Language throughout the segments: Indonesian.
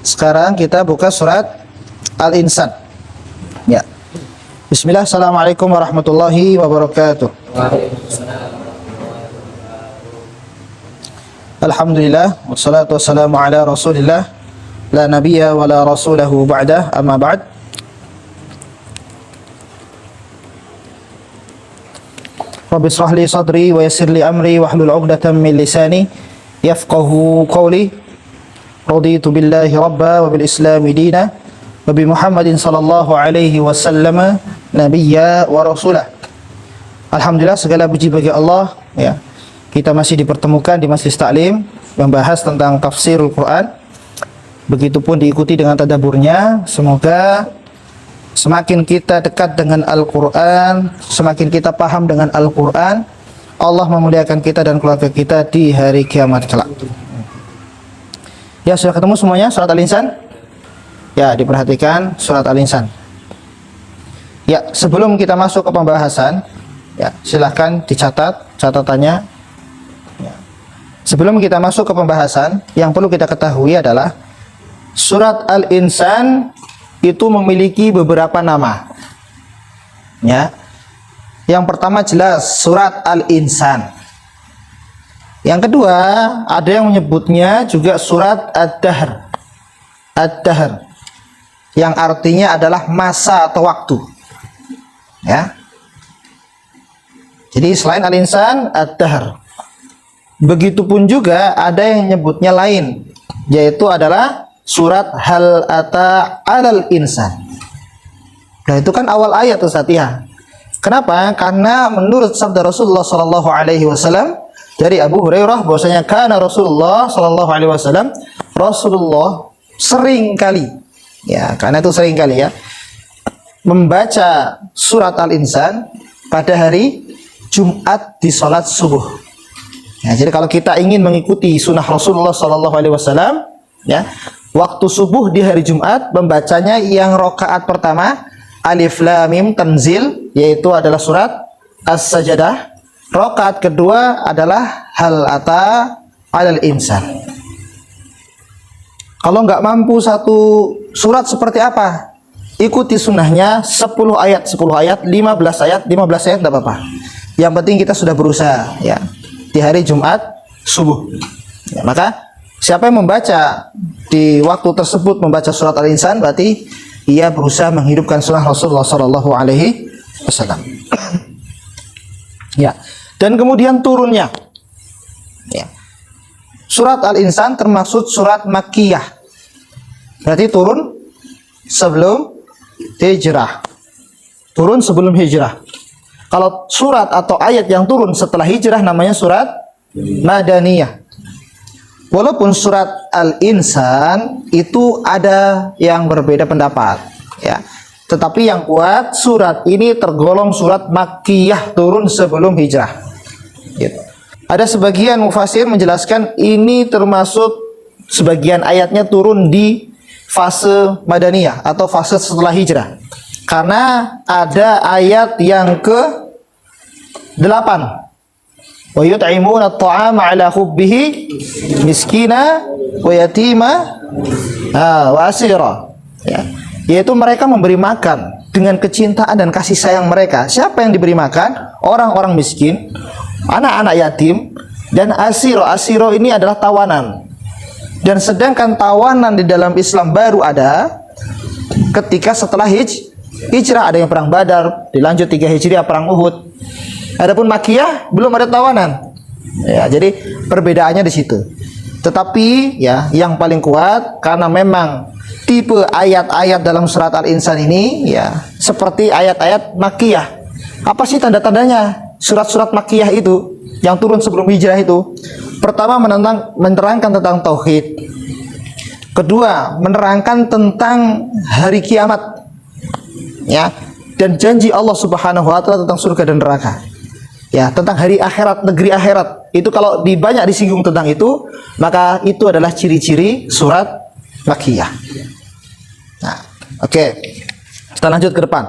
Sekarang kita buka surat Al-Insan. Ya. Bismillah, assalamualaikum warahmatullahi wabarakatuh. Alhamdulillah, wassalatu wassalamu ala rasulillah, la nabiyya wa la rasulahu ba'dah, amma ba'd. Rabbi israh li sadri wa yassir li amri wahlul 'uqdatam min lisani yafqahu qawli. Raditu billahi rabba wa bil islami dina wa bi Muhammadin sallallahu alaihi wasallam nabiyya wa rasulah. Alhamdulillah, segala puji bagi Allah, ya. Kita masih dipertemukan di Majelis Taklim membahas tentang tafsirul Quran. Begitupun diikuti dengan tadabburnya. Semoga semakin kita dekat dengan Al-Quran, semakin kita paham dengan Al-Quran, Allah memuliakan kita dan keluarga kita di hari kiamat kelak. Ya, sudah ketemu semuanya surat Al-Insan? Ya, diperhatikan surat Al-Insan. Ya, sebelum kita masuk ke pembahasan, ya, silahkan dicatat catatannya. Ya. Sebelum kita masuk ke pembahasan, yang perlu kita ketahui adalah surat Al-Insan itu memiliki beberapa nama. Ya. Yang pertama jelas surat Al-Insan. Yang kedua, ada yang menyebutnya juga surat Ad-Dahr. Ad-Dahr, yang artinya adalah masa atau waktu. Ya. Jadi selain Al-Insan, Ad-Dahr. Begitupun juga ada yang menyebutnya lain, yaitu adalah surat Hal Ata 'alal Insan. Nah, itu kan awal ayat Ustaz ya. Kenapa? Karena menurut sabda Rasulullah sallallahu alaihi wasallam dari Abu Hurairah bahwasanya kana Rasulullah sallallahu alaihi wasallam, Rasulullah sering kali, ya, karena itu sering kali ya, membaca surat Al-Insan pada hari Jumat di salat subuh. Ya, jadi kalau kita ingin mengikuti sunnah Rasulullah sallallahu alaihi wasallam, ya, waktu subuh di hari Jumat membacanya yang rakaat pertama Alif Lam Mim Tanzil, yaitu adalah surat As-Sajdah. Rakaat kedua adalah Hal Ata 'alal Insan. Kalau nggak mampu satu surat seperti apa? Ikuti sunnahnya 10 ayat, 10 ayat, 15 ayat, 15 ayat tidak apa-apa. Yang penting kita sudah berusaha, ya, di hari Jumat subuh. Ya, maka siapa yang membaca di waktu tersebut membaca surat Al-Insan, berarti ia berusaha menghidupkan sunnah Rasulullah sallallahu alaihi wasallam. Ya, dan kemudian turunnya. Ya. Surat Al-Insan termasuk surat Makkiyah. Berarti turun sebelum hijrah. Turun sebelum hijrah. Kalau surat atau ayat yang turun setelah hijrah namanya surat Madaniyah. Walaupun surat Al-Insan itu ada yang berbeda pendapat, ya. Tetapi yang kuat surat ini tergolong surat Makkiyah, turun sebelum hijrah. Gitu. Ada sebagian mufassir menjelaskan ini termasuk sebagian ayatnya turun di fase Madaniyah atau fase setelah hijrah. Karena ada ayat yang ke-8. Wa yut'imuna at-ta'ama 'ala hubbihi miskina wa yatima wa asira. Ya. Yaitu mereka memberi makan dengan kecintaan dan kasih sayang mereka. Siapa yang diberi makan? Orang-orang miskin, anak-anak yatim, dan asiro. Asiro ini adalah tawanan. Dan sedangkan tawanan di dalam Islam baru ada ketika setelah hijrah, ada yang perang Badar, dilanjut 3 Hijriah perang Uhud. Adapun Makkiyah belum ada tawanan. Ya, jadi perbedaannya di situ. Tetapi ya, yang paling kuat karena memang tipe ayat-ayat dalam surat Al-Insan ini ya seperti ayat-ayat Makkiyah. Apa sih tanda-tandanya surat-surat Makkiyah itu yang turun sebelum hijrah itu? Pertama, menerangkan tentang tauhid. Kedua, menerangkan tentang hari kiamat, ya, dan janji Allah Subhanahu wa taala tentang surga dan neraka. Ya, tentang hari akhirat, negeri akhirat. Itu kalau banyak disinggung tentang itu, maka itu adalah ciri-ciri surat Makkiyah. Nah, oke. Kita lanjut ke depan.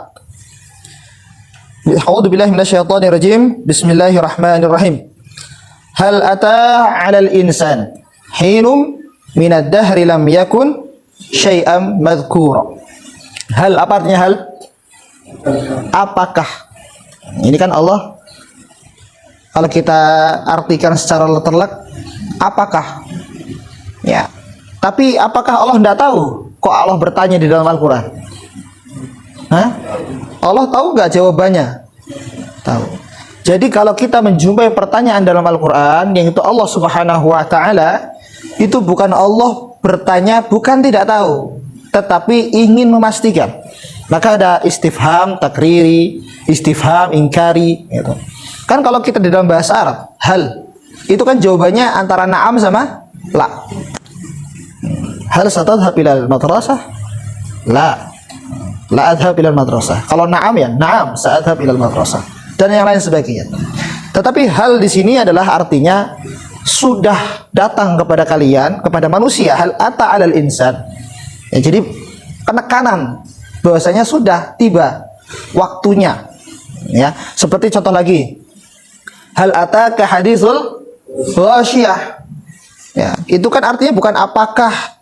A'udzubillahi minasyaitonirrajim. Bismillahirrahmanirrahim. Hal ata 'alal insan hinum minad dahri lam yakun syai'am madhkura. Hal, apa artinya hal? Apakah? Ini kan Allah, kalau kita artikan secara terlek, apakah? Ya. Tapi apakah Allah tidak tahu? Kok Allah bertanya di dalam Al-Quran? Hah? Allah tahu nggak jawabannya? Tahu. Jadi kalau kita menjumpai pertanyaan dalam Al-Quran, yang itu Allah Subhanahu wa Ta'ala, itu bukan Allah bertanya, bukan tidak tahu, tetapi ingin memastikan. Maka ada istifham takriri, istifham ingkari, gitu. Kan kalau kita di dalam bahasa Arab, hal itu kan jawabannya antara na'am sama la. Hal satadhhab ilal madrasah? La. La adhhab ilal madrasah. Kalau na'am ya, na'am sa'adhhab ilal madrasah. Dan yang lain sebagainya. Tetapi hal di sini adalah artinya sudah datang kepada kalian, kepada manusia, hal ata 'alal insan. Ya, jadi penekanan bahwasanya sudah tiba waktunya. Ya, seperti contoh lagi. Hal ataka haditsul ghasyiyah. Ya, itu kan artinya bukan apakah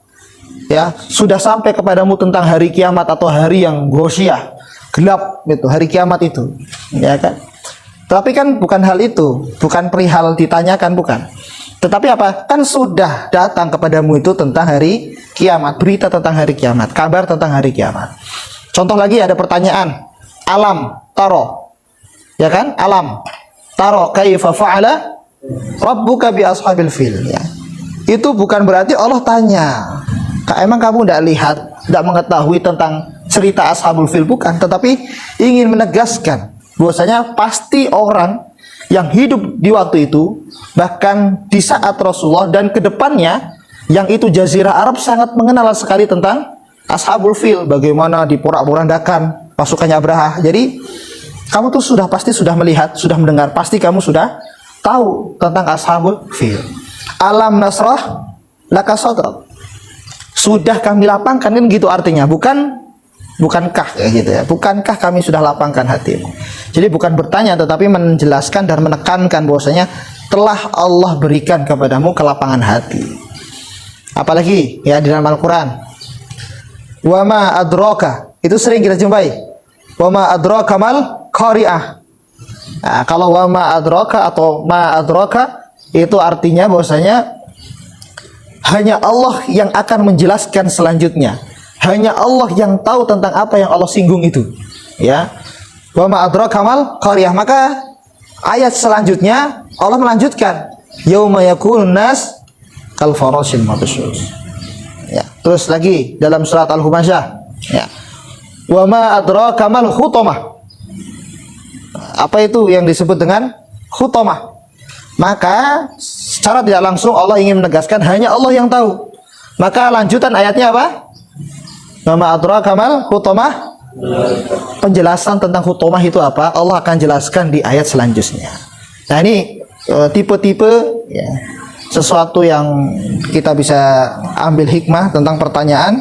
ya sudah sampai kepadamu tentang hari kiamat atau hari yang ghasyiyah, gelap itu, hari kiamat itu. Ya kan? Tapi kan bukan hal itu, bukan perihal ditanyakan, bukan. Tetapi apa? Kan sudah datang kepadamu itu tentang hari kiamat, berita tentang hari kiamat, kabar tentang hari kiamat. Contoh lagi ada pertanyaan, alam taro. Ya kan? Alam taro kaifa fa'ala rabbuka bi ashabil fil, ya. Itu bukan berarti Allah tanya, emang kamu tidak lihat, tidak mengetahui tentang cerita ashabul fil, bukan, tetapi ingin menegaskan bahwasanya pasti orang yang hidup di waktu itu, bahkan di saat Rasulullah dan kedepannya, yang itu Jazirah Arab sangat mengenal sekali tentang ashabul fil, bagaimana diporak-porandakan pasukannya Abraha. Jadi kamu tuh sudah pasti sudah melihat, sudah mendengar, pasti kamu sudah tahu tentang ashabul fil. Alam nasrah laka sadrak. Sudah kami lapangkan, kan gitu artinya, bukankah ya gitu ya. Bukankah kami sudah lapangkan hatimu. Jadi bukan bertanya, tetapi menjelaskan dan menekankan bahwasanya telah Allah berikan kepadamu kelapangan hati. Apalagi ya di dalam Al-Qur'an. Wa ma adraka, itu sering kita jumpai. Wa ma adraka mal qari'ah. Nah, kalau wa ma adraka atau ma adraka itu artinya bahwasanya hanya Allah yang akan menjelaskan selanjutnya. Hanya Allah yang tahu tentang apa yang Allah singgung itu. Ya. Wa ma adraka mal qari'ah. Maka ayat selanjutnya Allah melanjutkan, yauma yakunun nas kal farashil mabsus. Ya. Terus lagi dalam surat Al-Humasyah, ya. Wa ma adraka mal khutamah. Apa itu yang disebut dengan khutamah? Maka secara tidak langsung Allah ingin menegaskan hanya Allah yang tahu. Maka lanjutan ayatnya apa? Wa ma adraka mal khutamah. Penjelasan tentang khutamah itu apa? Allah akan jelaskan di ayat selanjutnya. Nah, ini tipe-tipe ya, sesuatu yang kita bisa ambil hikmah tentang pertanyaan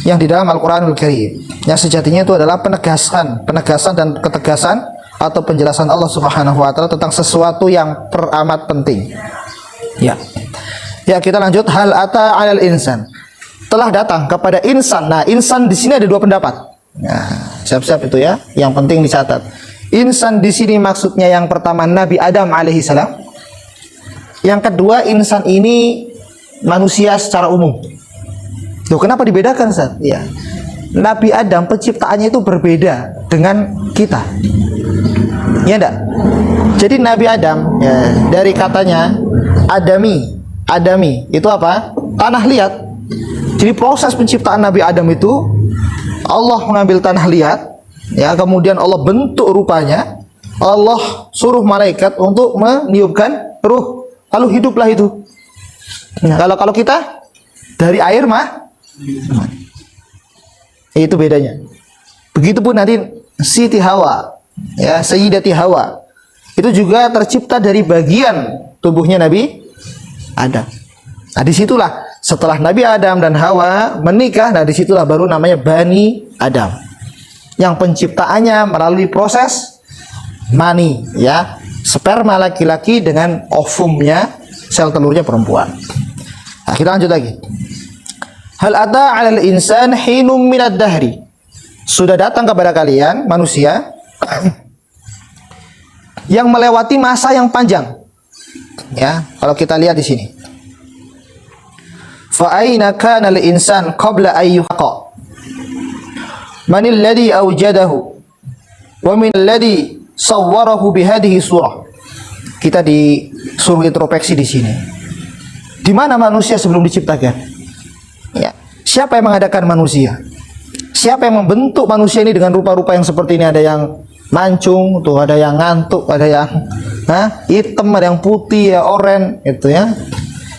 yang di dalam Al-Quranul Karim. Yang sejatinya itu adalah penegasan dan ketegasan atau penjelasan Allah Subhanahu wa Ta'ala tentang sesuatu yang teramat penting. Ya. Ya, kita lanjut. Hal ata 'alal insan. Telah datang kepada insan. Nah, insan di sini ada dua pendapat. Nah, siap-siap itu ya. Yang penting dicatat. Insan di sini maksudnya yang pertama Nabi Adam alaihissalam. Yang kedua, insan ini manusia secara umum. Loh, kenapa dibedakan, Ustaz? Ya. Nabi Adam penciptaannya itu berbeda dengan kita. Ya enggak? Jadi Nabi Adam ya, dari katanya Adami itu apa? Tanah liat. Jadi proses penciptaan Nabi Adam itu Allah mengambil tanah liat, ya, kemudian Allah bentuk rupanya, Allah suruh malaikat untuk meniupkan ruh, lalu hiduplah itu. Nah, kalau kita dari air itu bedanya. Begitupun nanti Siti Hawa, ya, Sayyidati Hawa, itu juga tercipta dari bagian tubuhnya Nabi Adam. Nah, disitulah setelah Nabi Adam dan Hawa menikah, nah disitulah baru namanya Bani Adam, yang penciptaannya melalui proses mani, ya, sperma laki-laki dengan ovumnya, sel telurnya perempuan. Nah, kita lanjut lagi. Hal ata 'alal insan hinum minad dahri. Sudah datang kepada kalian manusia yang melewati masa yang panjang. Ya, kalau kita lihat di sini. Fa aina kana al insan qabla ay yuhaqa? Manil ladzi awjadahu? Wa min alladzi sawwarahu bihadhihi surah. Kita disuruh introspeksi di sini. Di mana manusia sebelum diciptakan? Ya. Siapa yang mengadakan manusia? Siapa yang membentuk manusia ini dengan rupa-rupa yang seperti ini? Ada yang mancung, tuh ada yang ngantuk, ada yang hitam, ada yang putih, ya oranye, itu ya.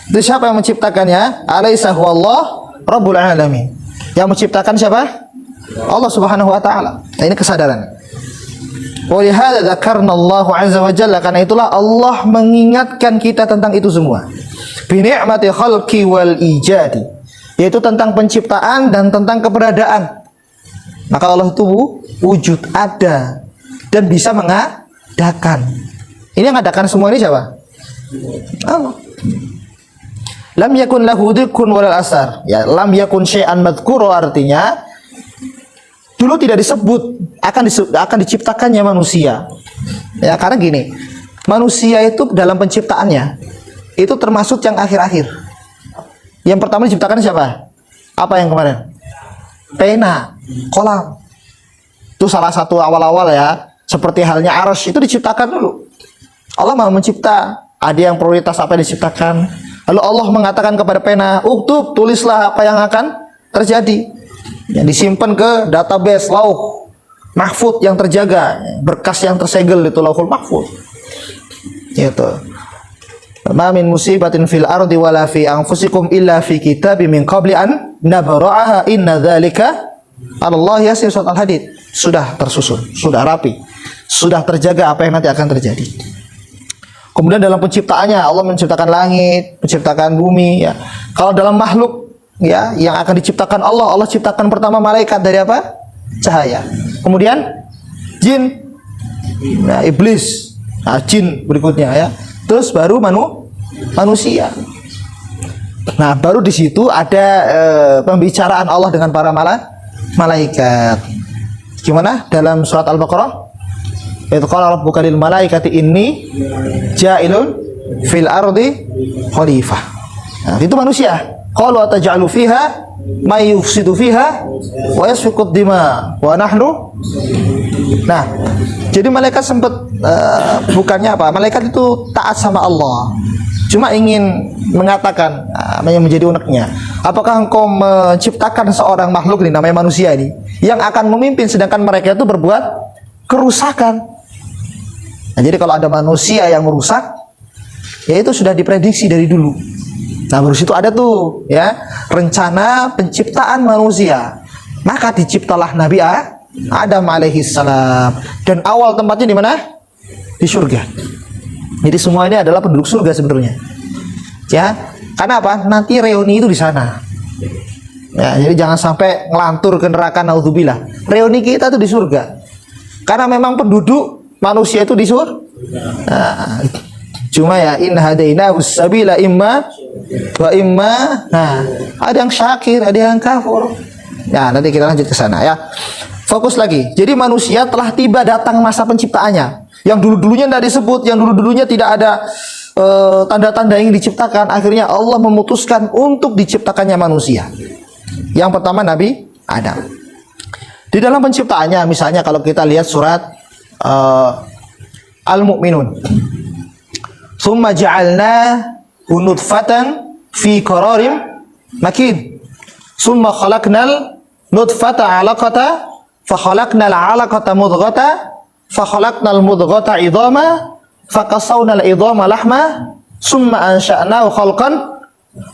Itu siapa yang menciptakannya? Alaisa huwallah rabbul alamin. Yang menciptakan siapa? Allah Subhanahu wa taala. Nah, ini kesadaran. Wa lihadza dzakarna Allah azza wa jalla, karena itulah Allah mengingatkan kita tentang itu semua. Bi ni'mati khalqi wal ijadi, yaitu tentang penciptaan dan tentang keberadaan. Maka Allah itu wujud, ada, dan bisa mengadakan. Ini yang mengadakan semua ini siapa? Allah. Lam yakun lahu dzikun walal asar. Ya, lam yakun syai'an madhkura, artinya dulu tidak disebut akan diciptakannya manusia. Ya, karena gini, manusia itu dalam penciptaannya itu termasuk yang akhir-akhir. Yang pertama diciptakan siapa? Apa yang kemarin? Pena, kolam. Itu salah satu awal-awal ya. Seperti halnya arsy itu diciptakan dulu. Allah mau mencipta, ada yang prioritas apa yang diciptakan. Lalu Allah mengatakan kepada pena, uktub, tulislah apa yang akan terjadi. Yang disimpan ke database lauh mahfuz yang terjaga, berkas yang tersegel itu lauhul mahfuz. Gitu. Ma min musibatin fil ardi wala fi anfusikum illa fi kitabim min qabli an nabra'aha inna dzalika 'ala Allah yasir. Surat Al-Hadid sudah tersusun, sudah rapi, sudah terjaga apa yang nanti akan terjadi. Kemudian dalam penciptaannya Allah menciptakan langit, menciptakan bumi ya. Kalau dalam makhluk ya yang akan diciptakan Allah ciptakan pertama malaikat dari apa? Cahaya. Kemudian jin, nah, iblis, nah, jin berikutnya ya. Terus baru manusia. Nah, baru di situ ada pembicaraan Allah dengan para malaikat. Gimana dalam surat Al-Baqarah? Itu qala rabbuka lil malaikati inni ja'ilun fil ardi khalifah. Nah, itu manusia. Qalu ataj'alu fiha may yufsidu fiha wa yasfiku dima wa nahnu. Nah, jadi malaikat sempat bukannya apa? Malaikat itu taat sama Allah. Cuma ingin mengatakan yang menjadi uneknya, apakah engkau menciptakan seorang makhluk ini namanya manusia ini yang akan memimpin sedangkan mereka itu berbuat kerusakan. Nah, jadi kalau ada manusia yang merusak, ya itu sudah diprediksi dari dulu. Nah, baru situ ada tuh ya rencana penciptaan manusia. Maka diciptalah Nabi Adam alaihi salam, dan awal tempatnya di mana? Di surga. Jadi semua ini adalah penduduk surga sebenarnya. Ya, karena apa? Nanti reuni itu di sana. Ya, jadi jangan sampai ngelantur ke neraka, naudzubillah. Reuni kita tuh di surga. Karena memang penduduk manusia itu di surga. Nah, cuma ya in hadainahu sabila imma wa imma. Nah, ada yang syakir, ada yang kafur. Ya, nanti kita lanjut ke sana ya. Fokus lagi. Jadi manusia telah tiba datang masa penciptaannya. Yang dulu-dulunya tidak disebut, yang dulu-dulunya tidak ada tanda-tanda yang diciptakan. Akhirnya Allah memutuskan untuk diciptakannya manusia. Yang pertama Nabi Adam. Di dalam penciptaannya, misalnya kalau kita lihat surat Al-Mu'minun. Tsumma ja'alna nutfatan fi qararim makin. Tsumma khalaqnal nutfata 'alaqata fa khalaqnal 'alaqata mudghata fa khalaqnal mudghata 'idhama fa qasawnal 'idhama lahma tsumma ansha'nahu khalqan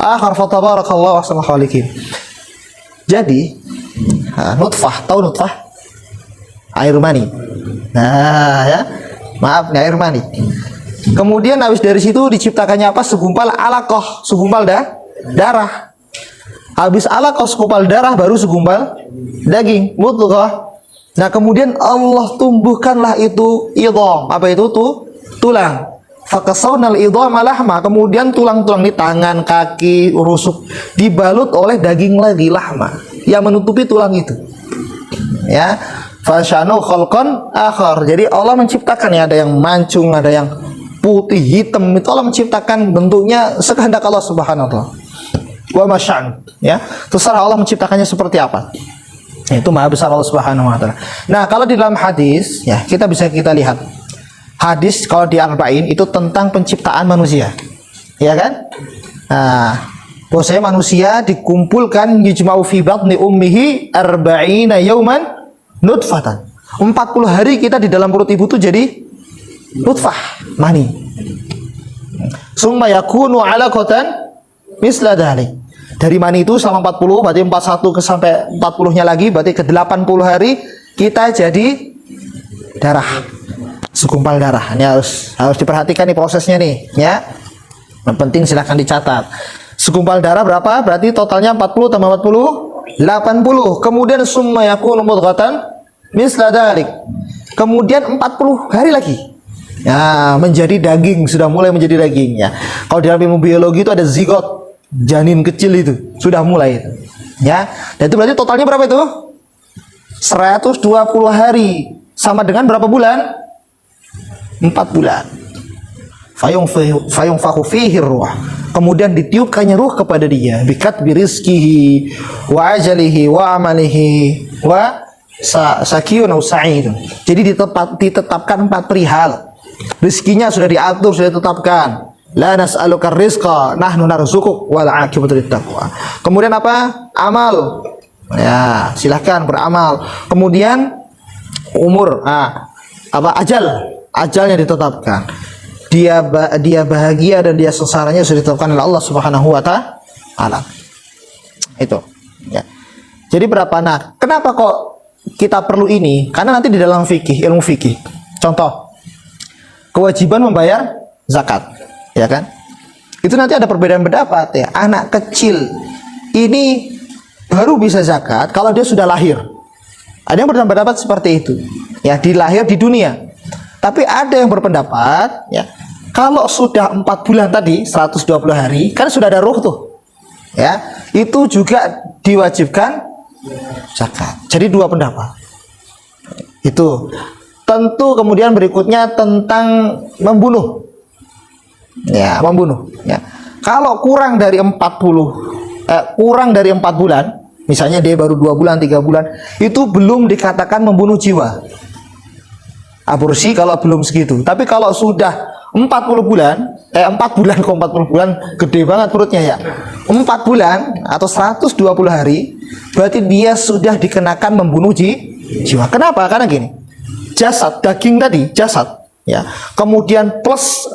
akhar fa tabarakallahu ahsanul khaliqin. Jadi nutfah, tahu nutfah? Air mani. Nah, ya. Maaf, nih air mani. Kemudian habis dari situ diciptakannya apa? Segumpal alaqah, segumpal darah. Habis alaqah segumpal darah baru segumpal daging, mudghah. Nah, kemudian Allah tumbuhkanlah itu idham. Apa itu tuh? Tulang. Fakasawnal idhama lahma, kemudian tulang-tulang di tangan, kaki, rusuk dibalut oleh daging lagi, lahma, yang menutupi tulang itu. Ya, fasyanu khalqan akhar. Jadi Allah menciptakan, ya, ada yang mancung, ada yang putih, hitam, itu Allah menciptakan bentuknya sekehendak Allah Subhanahu wa taala. Wa masyan, ya, terserah Allah menciptakannya seperti apa. Itu maha besar Allah Subhanahu wa taala. Nah, kalau di dalam hadis, ya, kita lihat hadis kalau di Arba'in itu tentang penciptaan manusia, ya kan? Nah, bahwasanya manusia dikumpulkan yujma'u fi batni ummihi arba'ina yauman nutfatan. 40 hari kita di dalam perut ibu itu jadi nutfah, mani. Summa yakunu 'alaqatan misla dzalik. Dari mani itu selama 40, berarti 41 ke sampai 40-nya lagi, berarti ke 80 hari kita jadi darah. Segumpal darah. Ini harus diperhatikan nih prosesnya nih, ya. Yang penting silahkan dicatat. Segumpal darah berapa? Berarti totalnya 40 tambah 40 80. Kemudian summa yakunu mudghatan misla dzalik. Kemudian 40 hari lagi, ya, menjadi daging, sudah mulai menjadi daging, ya. Kalau di dalam ilmu biologi itu ada zigot, janin kecil itu sudah mulai itu, ya. Dan itu berarti totalnya berapa itu? 120 hari, sama dengan berapa bulan? 4 bulan. Fayunfakhu fihi ruh. Kemudian ditiupkannya ruh kepada dia, bikat birizkihi wa ajalihi wa amalihi wa sakiyun au sa'idun. Jadi ditetapkan 4 perihal. Rizkinya sudah diatur, sudah ditetapkan. La nas'aluka rizqa, nahnu narzuquk wal 'aqibatu littaqwa. Kemudian apa? Amal. Ya, silahkan beramal. Kemudian umur, ajalnya ditetapkan. Dia bahagia dan dia sengsaranya sudah ditetapkan oleh Allah Subhanahu wa taala. Itu, ya. Jadi berapa? Nah, kenapa kok kita perlu ini? Karena nanti di dalam fikih, ilmu fikih. Contoh, kewajiban membayar zakat, ya kan? Itu nanti ada perbedaan pendapat, ya. Anak kecil ini baru bisa zakat kalau dia sudah lahir. Ada yang berpendapat seperti itu, ya, dilahir di dunia. Tapi ada yang berpendapat, ya, kalau sudah 4 bulan tadi, 120 hari, kan sudah ada ruh tuh, ya, itu juga diwajibkan zakat. Jadi 2 pendapat. Itu. Tentu kemudian berikutnya tentang membunuh. Ya, membunuh, ya. Kalau kurang dari 4 bulan, misalnya dia baru 2 bulan, 3 bulan, itu belum dikatakan membunuh jiwa. Aborsi kalau belum segitu. Tapi kalau sudah 40 bulan, 4 bulan kok 40 bulan, gede banget perutnya, ya. 4 bulan atau 120 hari, berarti dia sudah dikenakan membunuh jiwa. Kenapa? Karena gini, jasad, daging tadi, jasad, ya, kemudian plus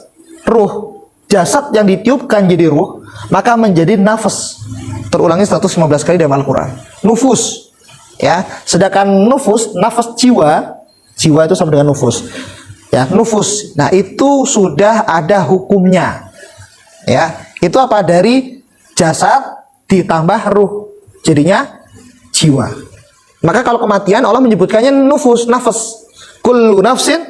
ruh, jasad yang ditiupkan jadi ruh, maka menjadi nafas. Terulangi 115 kali dalam Al-Quran. Nufus, ya. Sedangkan nufus, nafas jiwa itu sama dengan nufus, ya, nufus. Nah, itu sudah ada hukumnya, ya. Itu apa? Dari jasad ditambah ruh, jadinya jiwa. Maka kalau kematian Allah menyebutkannya nufus, nafas. Kullu nafsin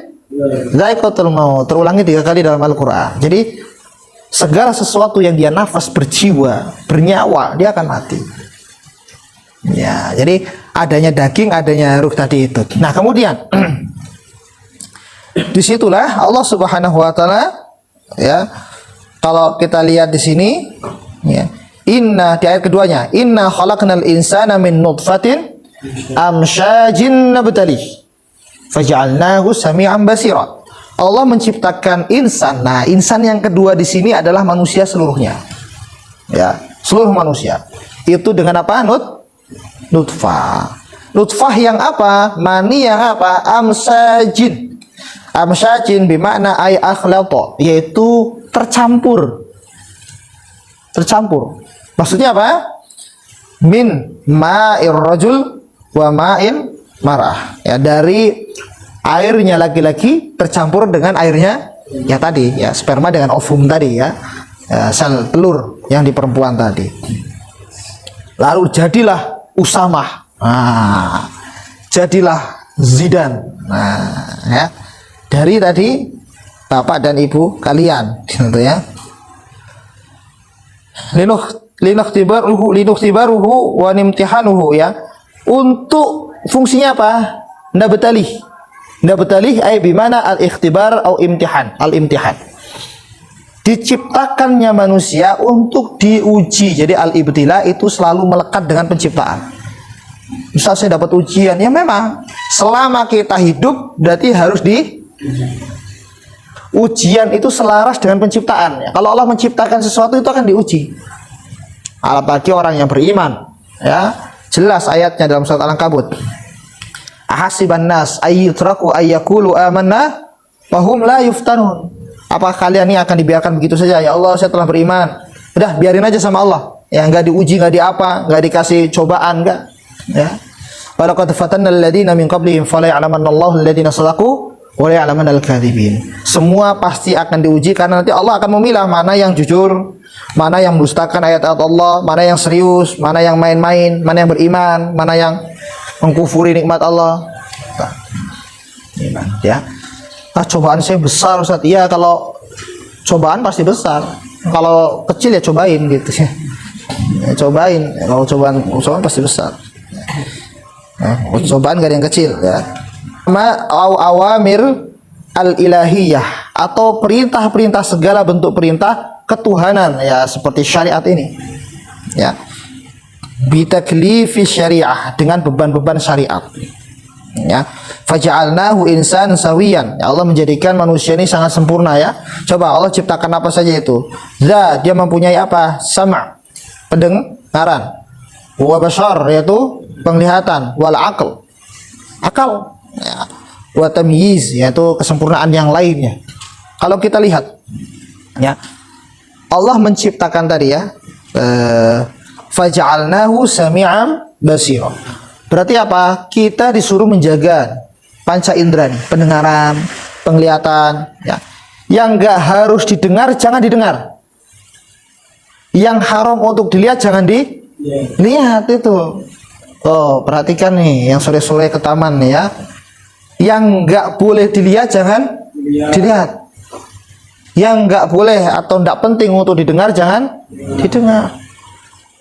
dha'iqatul maut. Terulangi 3 kali dalam Al-Quran. Jadi segala sesuatu yang dia nafas, berjiwa, bernyawa, dia akan mati. Ya, jadi adanya daging, adanya ruh tadi itu. Nah, kemudian disitulah Allah Subhanahu wa taala, ya, kalau kita lihat di sini, ya, di ayat keduanya, inna khalaqnal insana min nutfatin amsyajin nabtalih faj'alnahu sami'an basira. Allah menciptakan insan. Nah, insan yang kedua di sini adalah manusia seluruhnya, ya, seluruh manusia. Itu dengan apa? Nutfah. Nutfah yang apa? Mani yang apa? Amsyajin. Amsyajin bermakna ay akhlata, yaitu tercampur. Tercampur. Maksudnya apa? Min ma'ir rajul wa ma'in marah. Ya, dari airnya laki-laki tercampur dengan airnya, ya, tadi, ya, sperma dengan ovum tadi, ya, sel telur yang di perempuan tadi. Lalu jadilah Usamah, jadilah Zidan. Nah, ya, dari tadi bapak dan ibu kalian, gitu ya. Linukhtibaruhu wa nimtihanuhu, ya. Untuk fungsinya apa? Nabatalih ay bimana al-ikhtibar atau imtihan, al-imtihan. Diciptakannya manusia untuk diuji. Jadi al-ibtila itu selalu melekat dengan penciptaan. Misal saya dapat ujian, ya memang selama kita hidup berarti harus ujian itu selaras dengan penciptaan. Ya, kalau Allah menciptakan sesuatu itu akan diuji. Apalagi orang yang beriman, ya. Jelas ayatnya dalam surat Al-Ankabut. Ahasiban nas ayyutraku ayyakulu amanna wa hum la yuftanun. Apa kalian ini akan dibiarkan begitu saja? Ya Allah, saya telah beriman. Udah, biarin aja sama Allah. Ya, enggak diuji, enggak enggak dikasih cobaan, enggak. Ya. Walaqad fatanna alladziina min qablihim fala ya'lamannallahu alladziina shadaqu wa la ya'lamannal kadzibin. Semua pasti akan diuji karena nanti Allah akan memilah mana yang jujur, mana yang mendustakan ayat-ayat Allah, mana yang serius, mana yang main-main, mana yang beriman, mana yang mengkufuri nikmat Allah. Iman, ya. Cobaan saya besar, Ustaz. Iya, kalau cobaan pasti besar. Kalau kecil ya cobain gitu ya. Ya, cobain. Kalau cobaan pasti besar. Cobaan gak ada yang kecil, ya. Awamir al-ilahiyah atau perintah-perintah, segala bentuk perintah ketuhanan, ya, seperti syariat ini, ya. Bitaklifi syariah, dengan beban-beban syariat, ya. Faja'alnahu insan sawiyan, ya, Allah menjadikan manusia ini sangat sempurna, ya. Coba Allah ciptakan apa saja itu? Dia mempunyai apa? Sama', pendengaran. Wa basar, yaitu penglihatan. Wal aql, akal, ya. Wa tamyiz, yaitu kesempurnaan yang lainnya. Kalau kita lihat, ya, Allah menciptakan tadi, ya, faja'alnahu sami'an basira. Berarti apa? Kita disuruh menjaga panca indera, pendengaran, penglihatan, ya. Yang enggak harus didengar jangan didengar. Yang haram untuk dilihat jangan dilihat itu. Oh, perhatikan nih yang sore-sore ke taman nih, ya. Yang enggak boleh dilihat jangan dilihat. Yang enggak boleh atau enggak penting untuk didengar jangan didengar.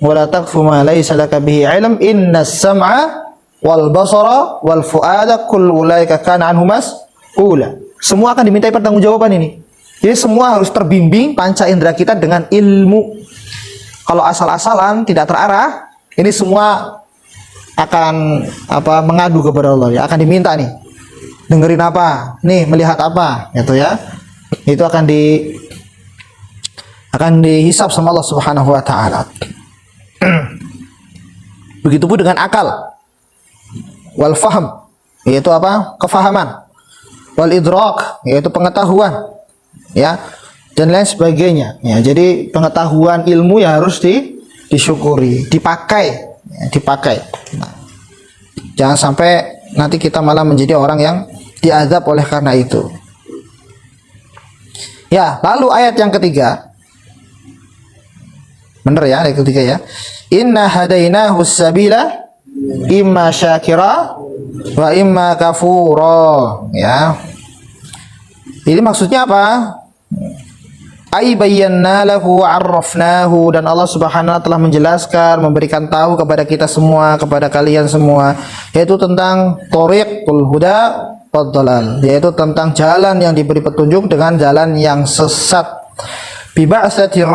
Wala taqfu ma laysa laka bihi ilm innas sam'a wal basara wal fuada kullu ulaika kana anhu mas'ula. Semua akan dimintai pertanggungjawaban ini. Jadi semua harus terbimbing panca indera kita dengan ilmu. Kalau asal-asalan tidak terarah, ini semua akan mengadu kepada Allah, ya, akan diminta nih. Dengerin apa? Nih, melihat apa? Gitu, ya. Itu akan dihisab sama Allah Subhanahu wa taala. Begitupun dengan akal. Wal faham, yaitu apa? Kefahaman. Wal idrak, yaitu pengetahuan, ya, dan lain sebagainya, ya. Jadi pengetahuan ilmu ya harus disyukuri, dipakai, ya, dipakai. Nah, jangan sampai nanti kita malah menjadi orang yang diazab oleh karena itu. Ya, lalu ayat yang ketiga. Benar ya, ayat ketiga, ya. Inna hadainahu sabila imma syakira wa imma kafura, ya. Ini maksudnya apa? Ai bayyana lahu wa 'arrafnahu, dan Allah Subhanahu wa taala telah menjelaskan, memberikan tahu kepada kita semua, kepada kalian semua, yaitu tentang thoriqul huda wad dhalal, yaitu tentang jalan yang diberi petunjuk dengan jalan yang sesat. Bi ba'satir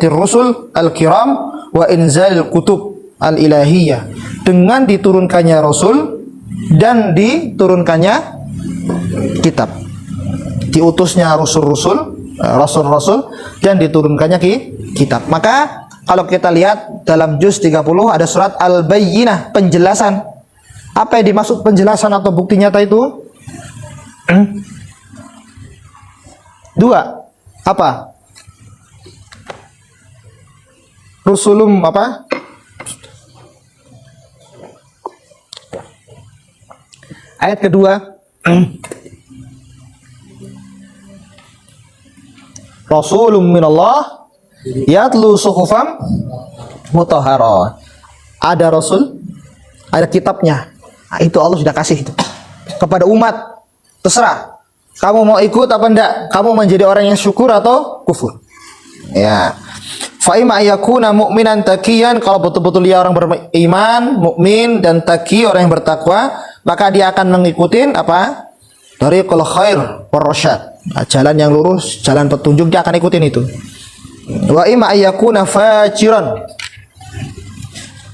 rusul al-kiram wa inzalil kutub al-ilahiyah, dengan diturunkannya rasul dan diturunkannya kitab, diutusnya rasul-rasul dan diturunkannya kitab. Maka kalau kita lihat dalam juz 30 ada surat Al-Bayyinah, penjelasan. Apa yang dimaksud penjelasan atau bukti nyata itu? Dua. Apa? Rusulum apa? Ayat kedua. Rasulun minallah yatlu suhufam mutahharah. Ada rasul, ada kitabnya. Nah, itu Allah sudah kasih itu kepada umat. Terserah Kamu mau ikut apa enggak? Kamu menjadi orang yang syukur atau kufur? Ya. Fa imma yakuna mu'minan taqiyan, kalau betul-betul dia orang beriman, mukmin dan taqi, orang yang bertakwa, maka dia akan mengikuti apa? Tariqul khair war rasyad. Nah, jalan yang lurus, jalan petunjuk, dia akan ikutin itu. Wa imma yakuna fajiran.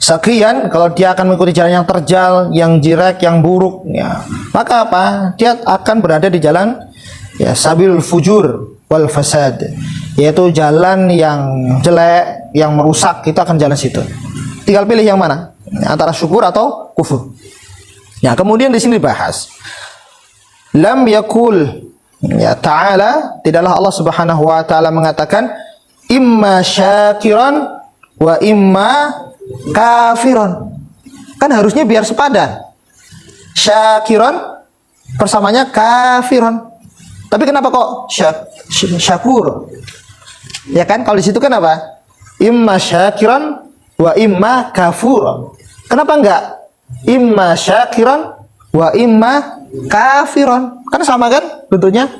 Sakian, kalau dia akan mengikuti jalan yang terjal, yang jelek, yang buruk, ya. Maka apa? Dia akan berada di jalan ya sabil fujur wal fasad, yaitu jalan yang jelek, yang merusak, kita akan jalan situ. Tinggal pilih yang mana, antara syukur atau kufur. Ya, kemudian di sini dibahas. Lam yakul ya ta'ala, tidaklah Allah Subhanahu wa taala mengatakan imma syakiran wa imma kafiran. Kan harusnya biar sepadan. Syakiran persamanya kafiran. Tapi kenapa kok syakur? Ya kan, kalau di situ kan apa? Imma syakiran wa imma kafuran. Kenapa enggak imma syakiran wa imma kafiran? Kan sama kan bentuknya?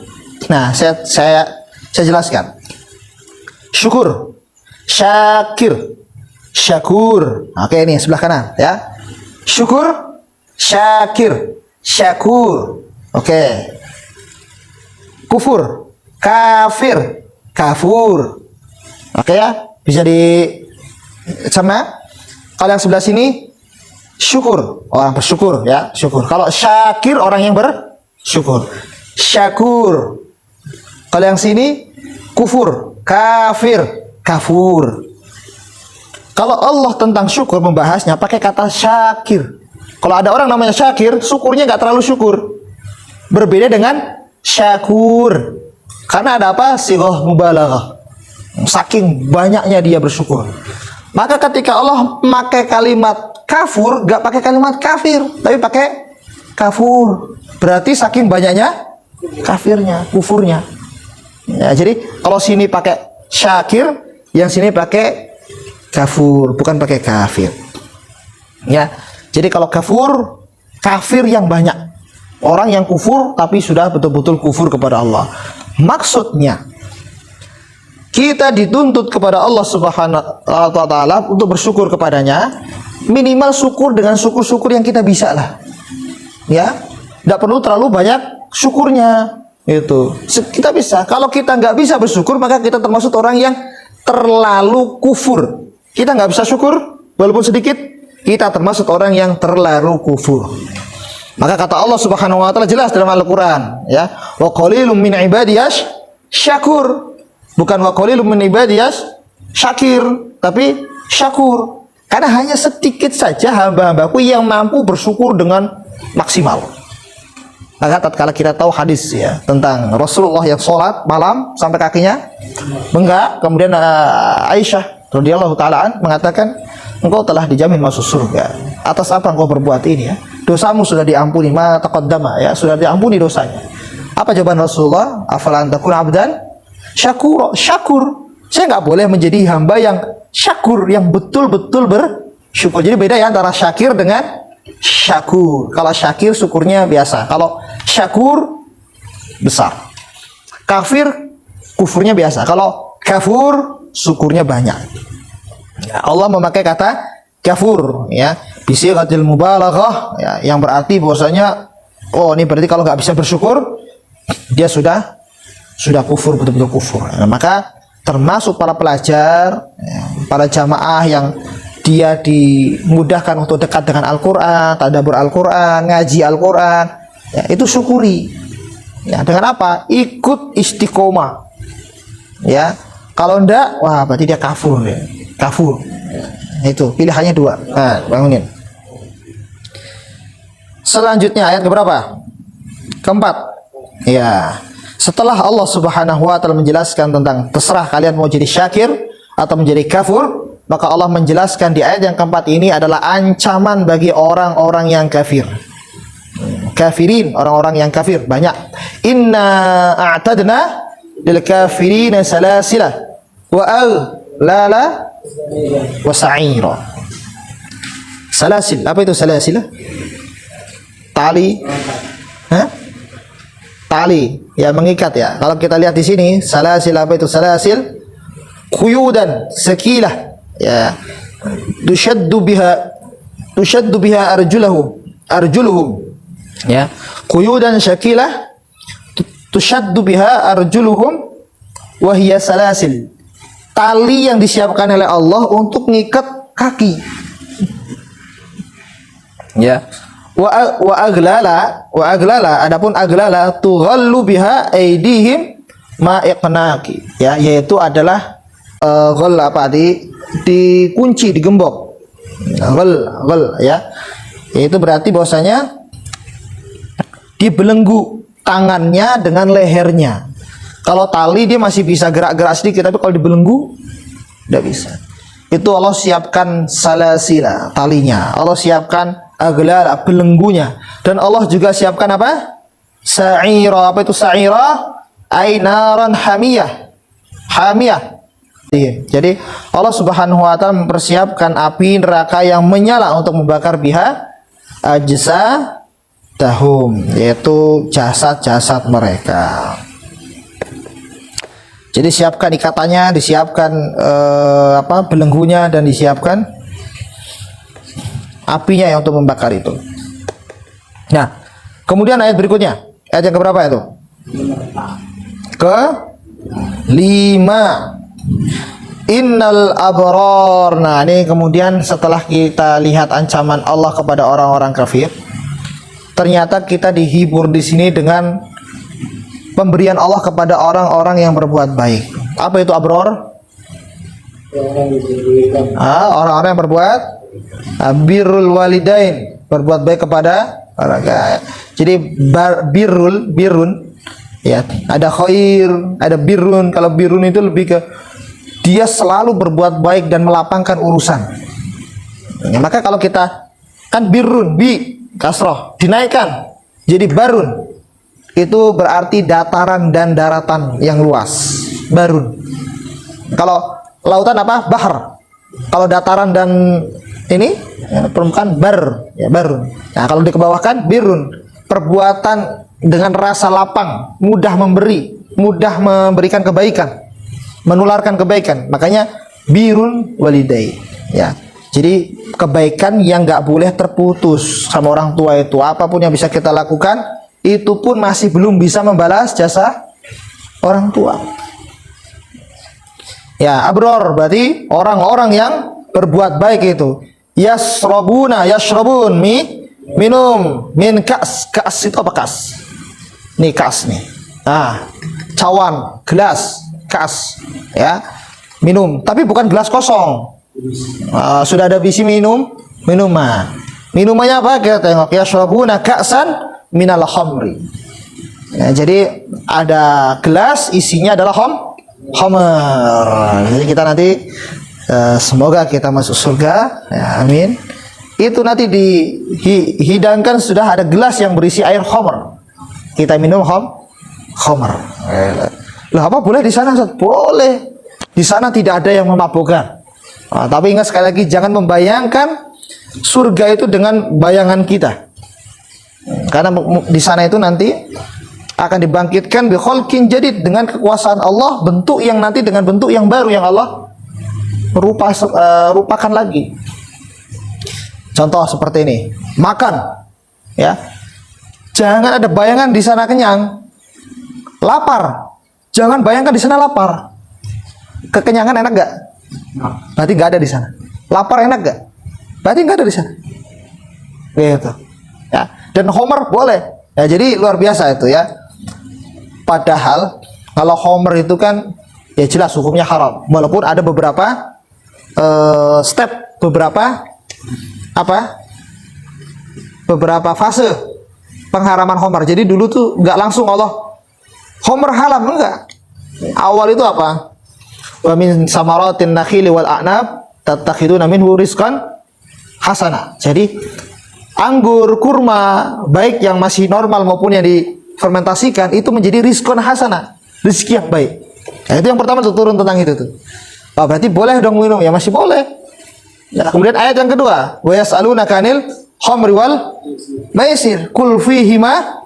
Nah, saya jelaskan. Syukur, syakir, syakur. Oke, ini sebelah kanan ya. Syukur, syakir, syakur. Oke. Kufur, kafir, kafur. Oke ya, bisa di sama. Kalau yang sebelah sini syukur, orang bersyukur ya, syukur. Kalau syakir, orang yang bersyukur. Syakur. Kalau yang sini kufur, kafir, kafur. Kalau Allah tentang syukur membahasnya pakai kata syakir. Kalau ada orang namanya syakir, syukurnya nggak terlalu syukur. Berbeda dengan syakur. Karena ada apa? Sighah mubalaghah. Saking banyaknya dia bersyukur. Maka ketika Allah pakai kalimat kafur, nggak pakai kalimat kafir, tapi pakai kafur. Berarti saking banyaknya kafirnya, kufurnya. Ya, jadi kalau sini pakai syakir, yang sini pakai kafur, bukan pakai kafir. Ya. Jadi kalau kafur, kafir yang banyak. Orang yang kufur tapi sudah betul-betul kufur kepada Allah. Maksudnya kita dituntut kepada Allah Subhanahu wa taala untuk bersyukur kepadanya, minimal syukur dengan syukur-syukur yang kita bisa lah. Ya, tidak perlu terlalu banyak syukurnya. Itu kita bisa. Kalau kita nggak bisa bersyukur, maka kita termasuk orang yang terlalu kufur. Kita nggak bisa syukur walaupun sedikit, kita termasuk orang yang terlalu kufur. Maka kata Allah Subhanahu wa taala jelas dalam Al-Qur'an, ya, wa qalilum min ibadiyas syakur. Bukan wa qalilum min ibadiyas syakir, tapi syakur. Karena hanya sedikit saja hamba-hambaku yang mampu bersyukur dengan maksimal. Maka tatkala kita tahu hadis ya tentang Rasulullah yang sholat malam sampai kakinya bengkak, kemudian Aisyah radhiyallahu taala mengatakan, engkau telah dijamin masuk surga. Atas apa engkau berbuat ini ya? Dosamu sudah diampuni, ma taqaddama ya, sudah diampuni dosanya. Apa jawaban Rasulullah? Afala antakun abdan syakur. Syakur. Saya nggak boleh menjadi hamba yang syakur, yang betul-betul bersyukur. Jadi beda ya antara syakir dengan syakur. Kalau syakir syukurnya biasa. Kalau syakur besar. Kafir kufurnya biasa. Kalau kafur syukurnya banyak. Ya, Allah memakai kata kafur ya, bisighatil mubalaghah ya, yang berarti bahwasanya oh ini berarti kalau nggak bisa bersyukur dia sudah kufur, betul-betul kufur. Nah, maka termasuk para pelajar ya, para jamaah yang dia dimudahkan untuk dekat dengan Al-Qur'an, tadabbur Al-Qur'an, ngaji Al-Qur'an ya, itu syukuri ya, dengan apa? Ikut istiqomah ya. Kalau enggak, wah berarti dia kafur ya. Kafur. Itu pilihannya dua. Nah, bangunin. Selanjutnya ayat keberapa? Keempat. Ya. Setelah Allah Subhanahu wa taala menjelaskan tentang terserah kalian mau jadi syakir atau menjadi kafur, maka Allah menjelaskan di ayat yang keempat ini adalah ancaman bagi orang-orang yang kafir. Kafirin, orang-orang yang kafir banyak. Inna a'tadna lil kafirina salasila wa lala wasa'ira. Salasil, apa itu salasil? Tali. Hah? tali, ya mengikat ya. Kalau kita lihat di sini, salasil apa itu salasil? Quyudan, sekilah, ya. Tushaddu biha arjuluhum. Ya. Quyudan syakilah tushaddu biha arjuluhum wa hiya salasil. Tali yang disiapkan oleh Allah untuk ngikat kaki. Ya. Wa aglala adapun aglala tughallu biha aidihim ma iqnaqi, ya, yaitu adalah ghall apa dikunci, digembok. Ghall ya. Yaitu berarti bahwasanya dibelenggu tangannya dengan lehernya. Kalau tali dia masih bisa gerak-gerak sedikit, tapi kalau dibelenggu tidak bisa. Itu Allah siapkan salasila, talinya. Allah siapkan aglala, belenggunya. Dan Allah juga siapkan apa? Sa'ira. Apa itu sa'ira? Ainaran hamiyah. Hamiyah. Jadi Allah Subhanahu wa taala mempersiapkan api neraka yang menyala untuk membakar biha ajsadahum, yaitu jasad-jasad mereka. Jadi siapkan ikatannya, disiapkan belenggunya, dan disiapkan apinya yang untuk membakar itu. Nah, kemudian ayat berikutnya, ayat yang keberapa itu? Ke-5. Innal abrar. Nah, ini kemudian setelah kita lihat ancaman Allah kepada orang-orang kafir, ternyata kita dihibur di sini dengan pemberian Allah kepada orang-orang yang berbuat baik. Apa itu abrar? Orang-orang yang berbuat birrul walidain, berbuat baik kepada orang tua. Jadi birrun ya, ada khair, ada birrun. Kalau birrun itu lebih ke dia selalu berbuat baik dan melapangkan urusan. Ya, maka kalau kita kan birrun bi kasroh dinaikkan jadi barun, itu berarti dataran dan daratan yang luas. Barun. Kalau lautan apa? Bahar. Kalau dataran dan ini ya, permukaan ya barun. Nah, kalau dikebawahkan birun, perbuatan dengan rasa lapang, mudah memberi, mudah memberikan kebaikan, menularkan kebaikan. Makanya birun walidai, ya. Jadi kebaikan yang nggak boleh terputus sama orang tua itu. Apapun yang bisa kita lakukan, itu pun masih belum bisa membalas jasa orang tua. Ya, abror berarti orang-orang yang berbuat baik itu. Yashrabun minum min kas. Kas itu apa kas? Nih kas nih. Nah, cawan, gelas, kas, ya. Minum, tapi bukan gelas kosong. Sudah ada bisi minuman. Minumannya apa? Kita tengok, yashrabuna ka'san minal khamri. Ya, jadi ada gelas isinya adalah khamr. Jadi kita nanti semoga kita masuk surga, ya, amin. Itu nanti dihidangkan sudah ada gelas yang berisi air khamr. Kita minum khamr. Lah apa boleh di sana? Boleh. Di sana tidak ada yang memabukkan. Tapi ingat sekali lagi, jangan membayangkan surga itu dengan bayangan kita. Karena di sana itu nanti akan dibangkitkan bi khalqin jadid, dengan kekuasaan Allah, bentuk yang nanti dengan bentuk yang baru yang Allah rupakan lagi. Contoh seperti ini, makan, ya. Jangan ada bayangan di sana kenyang, lapar. Jangan bayangkan di sana lapar. Kekenyangan enak gak? Berarti nggak ada di sana. Lapar enak gak? Berarti nggak ada di sana. Gitu. Ya. Dan homer boleh. Ya, jadi luar biasa itu ya. Padahal kalau homer itu kan ya jelas hukumnya haram. Walaupun ada beberapa beberapa fase pengharaman homer. Jadi dulu tuh nggak langsung Allah homer haram, enggak. Awal itu apa? Wa min samaratin nakhili wal a'nab tattakhiduna minhu rizqan hasana. Jadi anggur, kurma, baik yang masih normal maupun yang difermentasikan, itu menjadi rizqan hasana, rezeki yang baik. Nah, itu yang pertama tuh turun tentang itu tuh. Berarti boleh dong minum, ya masih boleh. Nah, kemudian ayat yang kedua, wa yas'alunaka 'anil khamri wal maisir qul fihima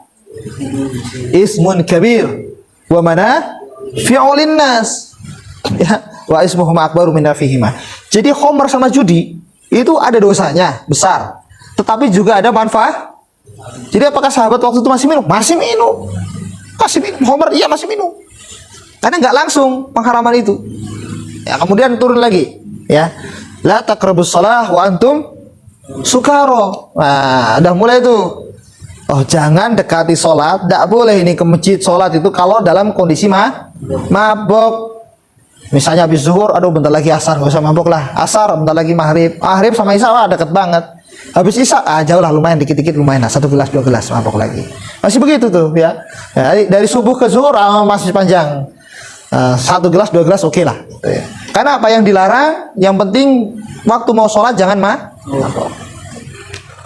ismun kabir wa manafi'u linnas. Ya, wa ismuhuma akbaru min nafihima. Jadi khamr sama judi itu ada dosanya besar, tetapi juga ada manfaat. Jadi apakah sahabat waktu itu masih minum? Masih minum. Masih minum khamr, iya masih minum. Karena nggak langsung pengharaman itu. Ya, kemudian turun lagi, ya. La taqrabus shalah wa antum sukaro. Nah, udah mulai tuh. Oh, jangan dekati sholat, tidak boleh ini ke masjid sholat itu kalau dalam kondisi mabok. Misalnya habis zuhur, aduh bentar lagi asar, gak usah mabok lah. Asar, bentar lagi maghrib. Maghrib sama isya wah deket banget. Habis isya, jauh lah, lumayan dikit-dikit lumayan lah. 1 gelas 2 gelas mabok lagi. Masih begitu tuh ya. Dari subuh ke zuhur masih panjang. 1 gelas 2 gelas oke lah. Gitu ya. Karena apa yang dilarang, yang penting waktu mau sholat jangan mabok.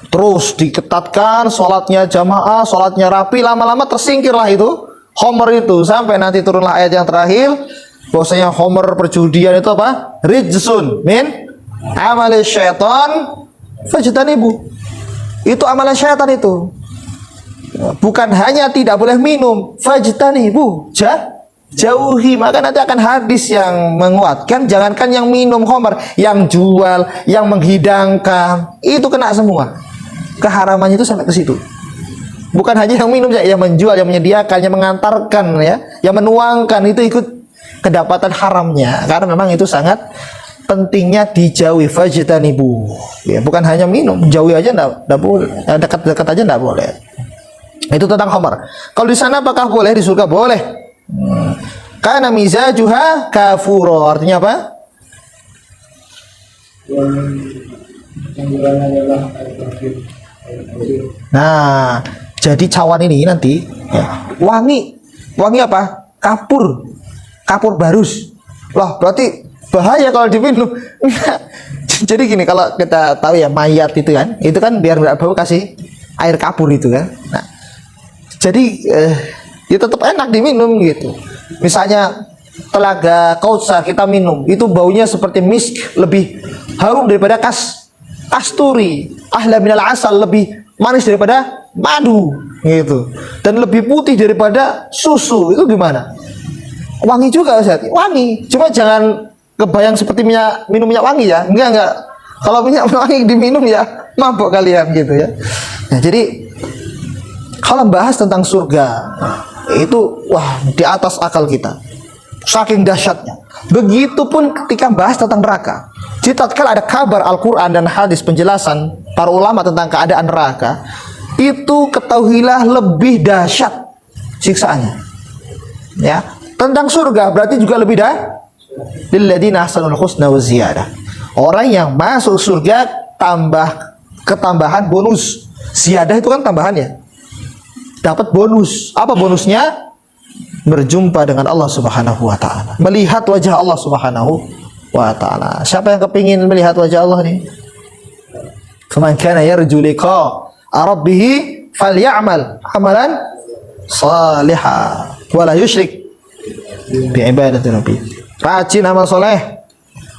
Terus diketatkan sholatnya jamaah, sholatnya rapi, lama-lama tersingkirlah itu khamr itu sampai nanti turunlah ayat yang terakhir. Bahwasanya khamr perjudian itu apa? Rijsun min amali syaitan fajtanibu. Itu amalan syaitan itu. Bukan hanya tidak boleh minum, fajtanibu, jauhi. Maka nanti akan hadis yang menguatkan, jangankan yang minum khamr, yang jual, yang menghidangkan, itu kena semua. Keharamannya itu sampai ke situ. Bukan hanya yang minum, yang menjual, yang menyediakan, yang mengantarkan, ya, yang menuangkan, itu ikut kedapatan haramnya, karena memang itu sangat pentingnya dijauhi. Fajtanibu, ya, bukan hanya minum, jauhi aja enggak boleh, dekat-dekat aja enggak boleh. Itu tentang khamr. Kalau di sana apakah boleh? Di surga boleh. Karena mizajuha kafuro, artinya apa? Nah, jadi cawan ini nanti ya, wangi apa? Kapur barus. Loh, berarti bahaya kalau diminum. Jadi gini, kalau kita tahu ya mayat itu kan biar nggak bau kasih air kapur itu kan. Nah, jadi ya tetap enak diminum gitu. Misalnya telaga Kautsar kita minum, itu baunya seperti misk, lebih harum daripada kasturi, ahla minal asal, lebih manis daripada madu gitu, dan lebih putih daripada susu. Itu gimana? Wangi juga Ustaz, wangi. Cuma jangan kebayang seperti minum minyak wangi ya. Enggak. Kalau minyak wangi diminum ya mabuk kalian gitu ya. Nah, jadi kalau bahas tentang surga itu wah di atas akal kita. Saking dahsyatnya. Begitupun ketika bahas tentang neraka. Jadi tatkala ada kabar Al-Qur'an dan hadis penjelasan para ulama tentang keadaan neraka, itu ketahuilah lebih dahsyat siksaannya. Ya. Tentang surga berarti juga lebih lilladzina ahsanul husna wa ziyadah. Orang yang masuk surga ketambahan bonus. Ziyadah itu kan tambahannya. Dapat bonus. Apa bonusnya? Berjumpa dengan Allah Subhanahu wa taala. Melihat wajah Allah Subhanahu wa taala. Siapa yang kepingin melihat wajah Allah nih? Faman kana yarju liqa rabbih falyamal amalan salihah wa la yusyrik bi ibadati rabbi. Rajin amal soleh,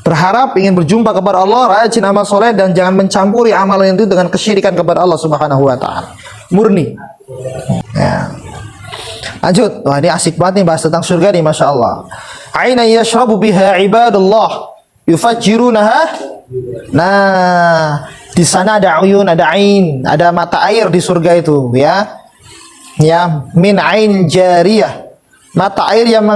berharap ingin berjumpa kepada Allah, rajin amal soleh dan jangan mencampuri amalan itu dengan kesyirikan kepada Allah Subhanahu wa taala. Murni. Ya. Lanjut. Wah, ini asik banget nih bahas tentang surga nih, Masya Allah. Aina yashrabu biha ibadullah yufajjirunaha. Nah, di sana ada uyun, ada ain, ada mata air di surga itu, ya. Ya, min ain jariyah. Mata air yang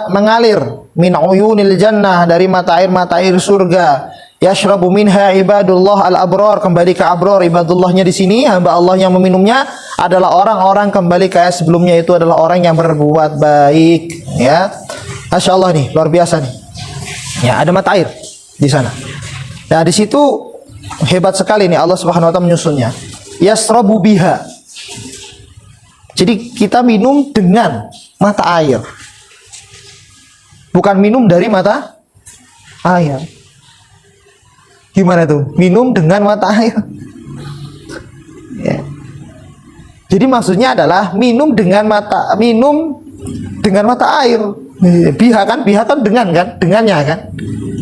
mengalir, min uyunil jannah, dari mata air surga. Yashrabu minha ibadullah al-abrar, kembali ke abrar, ibadullahnya di sini, hamba Allah yang meminumnya adalah orang-orang kembali ke sebelumnya, itu adalah orang yang berbuat baik, ya. Masya Allah nih, luar biasa nih. Ya, ada mata air di sana. Nah, di situ hebat sekali nih Allah Subhanahu wa taala menyusunnya. Yashrabu biha. Jadi kita minum dengan mata air. Bukan minum dari mata air. Gimana tuh? Minum dengan mata air. Ya. Jadi maksudnya adalah minum dengan mata air. Biha kan dengannya kan.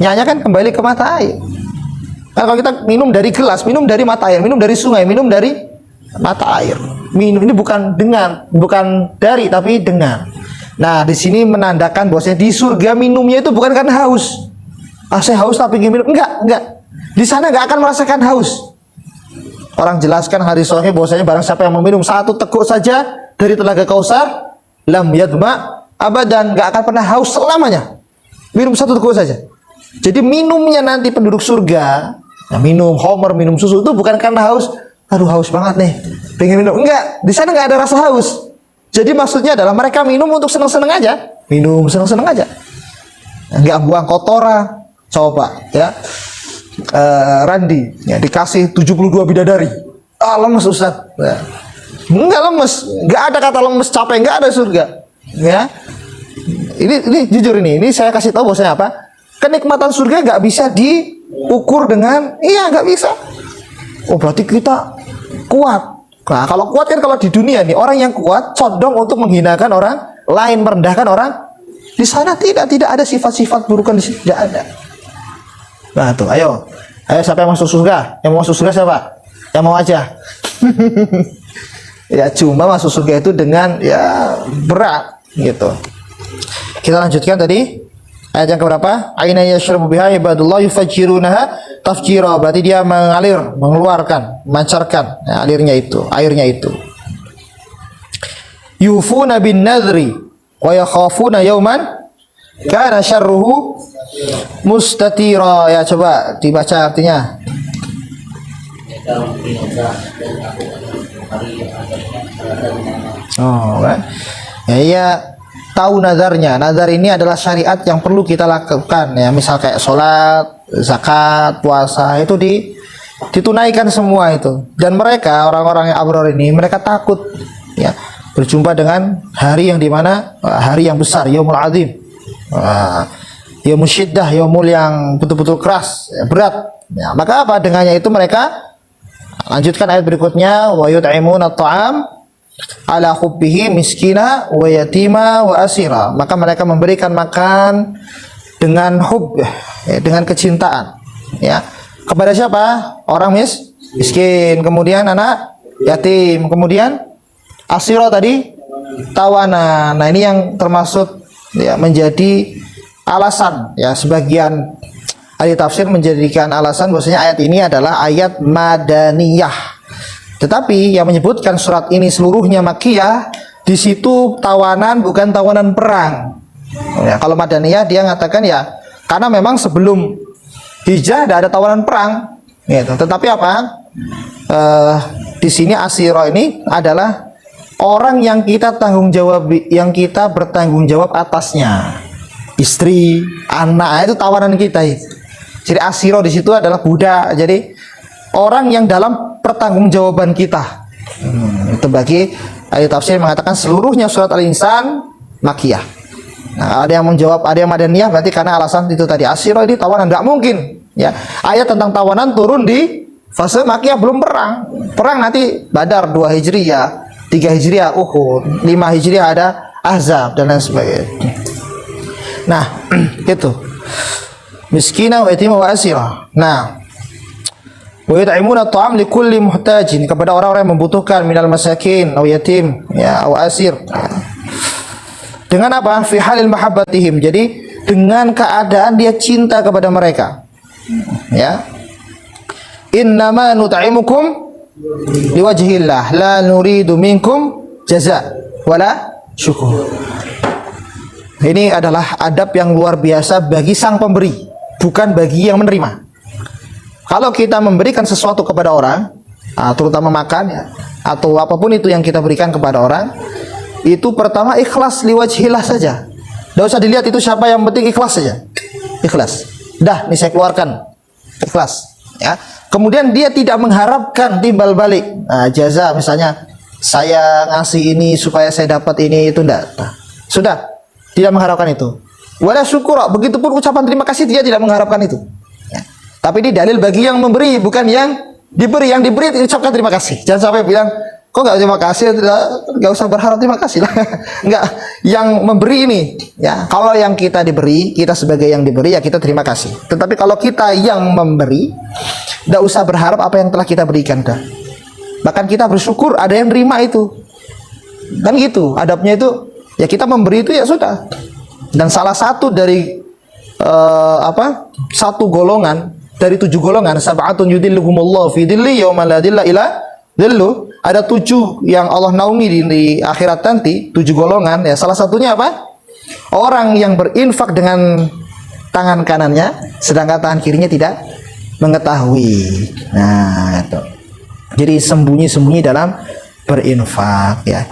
Nyanya kan kembali ke mata air. Kalau kita minum dari gelas, minum dari mata air, minum dari sungai, minum dari mata air. Minum ini bukan dengan, bukan dari, tapi dengan. Nah, di sini menandakan bahwasanya di surga minumnya itu bukan karena haus. Saya haus tapi ingin minum. Enggak. Di sana enggak akan merasakan haus. Orang jelaskan hadis sahih bahwasanya barang siapa yang meminum satu teguk saja dari telaga Kausar, lam yadma abadan, enggak akan pernah haus selamanya. Minum satu teguk saja. Jadi minumnya nanti penduduk surga, minum homer, minum susu itu bukan karena haus. Aduh, haus banget nih, pengen minum. Enggak, di sana enggak ada rasa haus. Jadi maksudnya adalah mereka minum untuk senang-senang aja. Minum senang-senang aja. Enggak buang kotoran. Coba ya, Randi ya, dikasih 72 bidadari, lemes Ustaz ya. Enggak lemes, enggak ada kata lemes, capek, enggak ada surga ya. Ini jujur, ini saya kasih tahu bahwasanya apa, kenikmatan surga enggak bisa diukur dengan, enggak bisa. Oh berarti kita kuat. Nah kalau kuat kan kalau di dunia nih, orang yang kuat condong untuk menghinakan orang lain, merendahkan orang. Di sana tidak ada sifat-sifat burukan, di sini tidak ada. Nah tuh, ayo siapa yang masuk surga? Yang mau masuk surga siapa? Yang mau aja. Ya cuma masuk surga itu dengan ya berat gitu. Kita lanjutkan tadi ayat yang keberapa? Aina yashrabu biha ibadullah yufajjirunaha tafjira. Berarti dia mengalir, mengeluarkan, memancarkan ya, airnya itu. Yufuna bin nadri wa yakhafuna yawman kana syarruhu mustatira. Ya coba dibaca artinya. Oh kan? Ya tahu nazarnya. Nazar ini adalah syariat yang perlu kita lakukan ya, misal kayak sholat, zakat, puasa, itu ditunaikan semua itu. Dan mereka orang-orang yang abrar ini, mereka takut ya berjumpa dengan hari yang dimana hari yang besar, yaumul azim. Yaumul syiddah, yaumul yang betul-betul keras, berat. Ya, maka apa dengannya itu mereka lanjutkan ayat berikutnya, wa yut'imuna at'am ala hubbihi miskina wa yatima wa asira. Maka mereka memberikan makan dengan hub, ya, dengan kecintaan ya. Kepada siapa? Orang miskin, kemudian anak yatim, kemudian asira tadi tawanan. Nah, ini yang termasuk ya menjadi alasan ya, sebagian ahli tafsir menjadikan alasan bahwasanya ayat ini adalah ayat madaniyah. Tetapi yang menyebutkan surat ini seluruhnya Makkiyah, di situ tawanan bukan tawanan perang. Ya, kalau madaniyah dia mengatakan ya karena memang sebelum hijrah tidak ada tawanan perang. Gitu. Tetapi apa? Di sini asira ini adalah orang yang kita bertanggung jawab atasnya, istri, anak, itu tawanan kita itu. Jadi asiro di situ adalah budak. Jadi orang yang dalam pertanggungjawaban kita. Itu bagi ahli tafsir mengatakan seluruhnya surat Al-Insan Makkiyah. Nah, ada yang menjawab, ada yang madaniyah, berarti karena alasan itu tadi. Asiro ini tawanan, nggak mungkin. Ya, ayat tentang tawanan turun di fase Makkiyah, belum perang. Perang nanti Badar 2 Hijriyah, 3 Hijriah Uhud, 5 Hijriah ada Ahzab dan lain sebagainya. Nah, itu. Miskina wa yatima wa asira. Nah, wa yut'imuna at'am likulli muhtajin, kepada orang-orang yang membutuhkan, minal masakin aw yatim ya aw asir. Dengan apa? Fi halil mahabbatihim. Jadi dengan keadaan dia cinta kepada mereka. Ya. Innama nut'imukum liwajhillah la nuridu minkum jaza wala syukur. Ini adalah adab yang luar biasa bagi sang pemberi, bukan bagi yang menerima. Kalau kita memberikan sesuatu kepada orang, terutama makan ya, atau apapun itu yang kita berikan kepada orang, itu pertama ikhlas liwajhillah saja. Tidak usah dilihat itu siapa, yang penting ikhlas saja. Ikhlas. Dah, ini saya keluarkan. Ikhlas. Ya. Kemudian dia tidak mengharapkan timbal balik. Nah, jaza misalnya saya ngasih ini supaya saya dapat ini, itu enggak. Nah, sudah, tidak mengharapkan itu. Wala syukur, begitupun ucapan terima kasih dia tidak mengharapkan itu. Ya. Tapi ini dalil bagi yang memberi, bukan yang diberi. Yang diberi ucapkan terima kasih. Jangan sampai bilang, kok nggak terima kasih? Nggak usah berharap terima kasih lah. Nggak, yang memberi ini. Ya, kalau yang kita diberi, kita sebagai yang diberi ya kita terima kasih. Tetapi kalau kita yang memberi, nggak usah berharap apa yang telah kita berikan dah. Bahkan kita bersyukur ada yang nerima itu. Kan gitu, adabnya itu ya kita memberi itu ya sudah. Dan salah satu dari satu golongan dari 7 golongan, sab'atun yudhilluhumullahu fi dhilli yauma la dhilla illa dhillu. Ada 7 yang Allah naungi di akhirat nanti, 7 golongan ya. Salah satunya apa? Orang yang berinfak dengan tangan kanannya sedangkan tangan kirinya tidak mengetahui. Nah, itu. Jadi sembunyi-sembunyi dalam berinfak ya.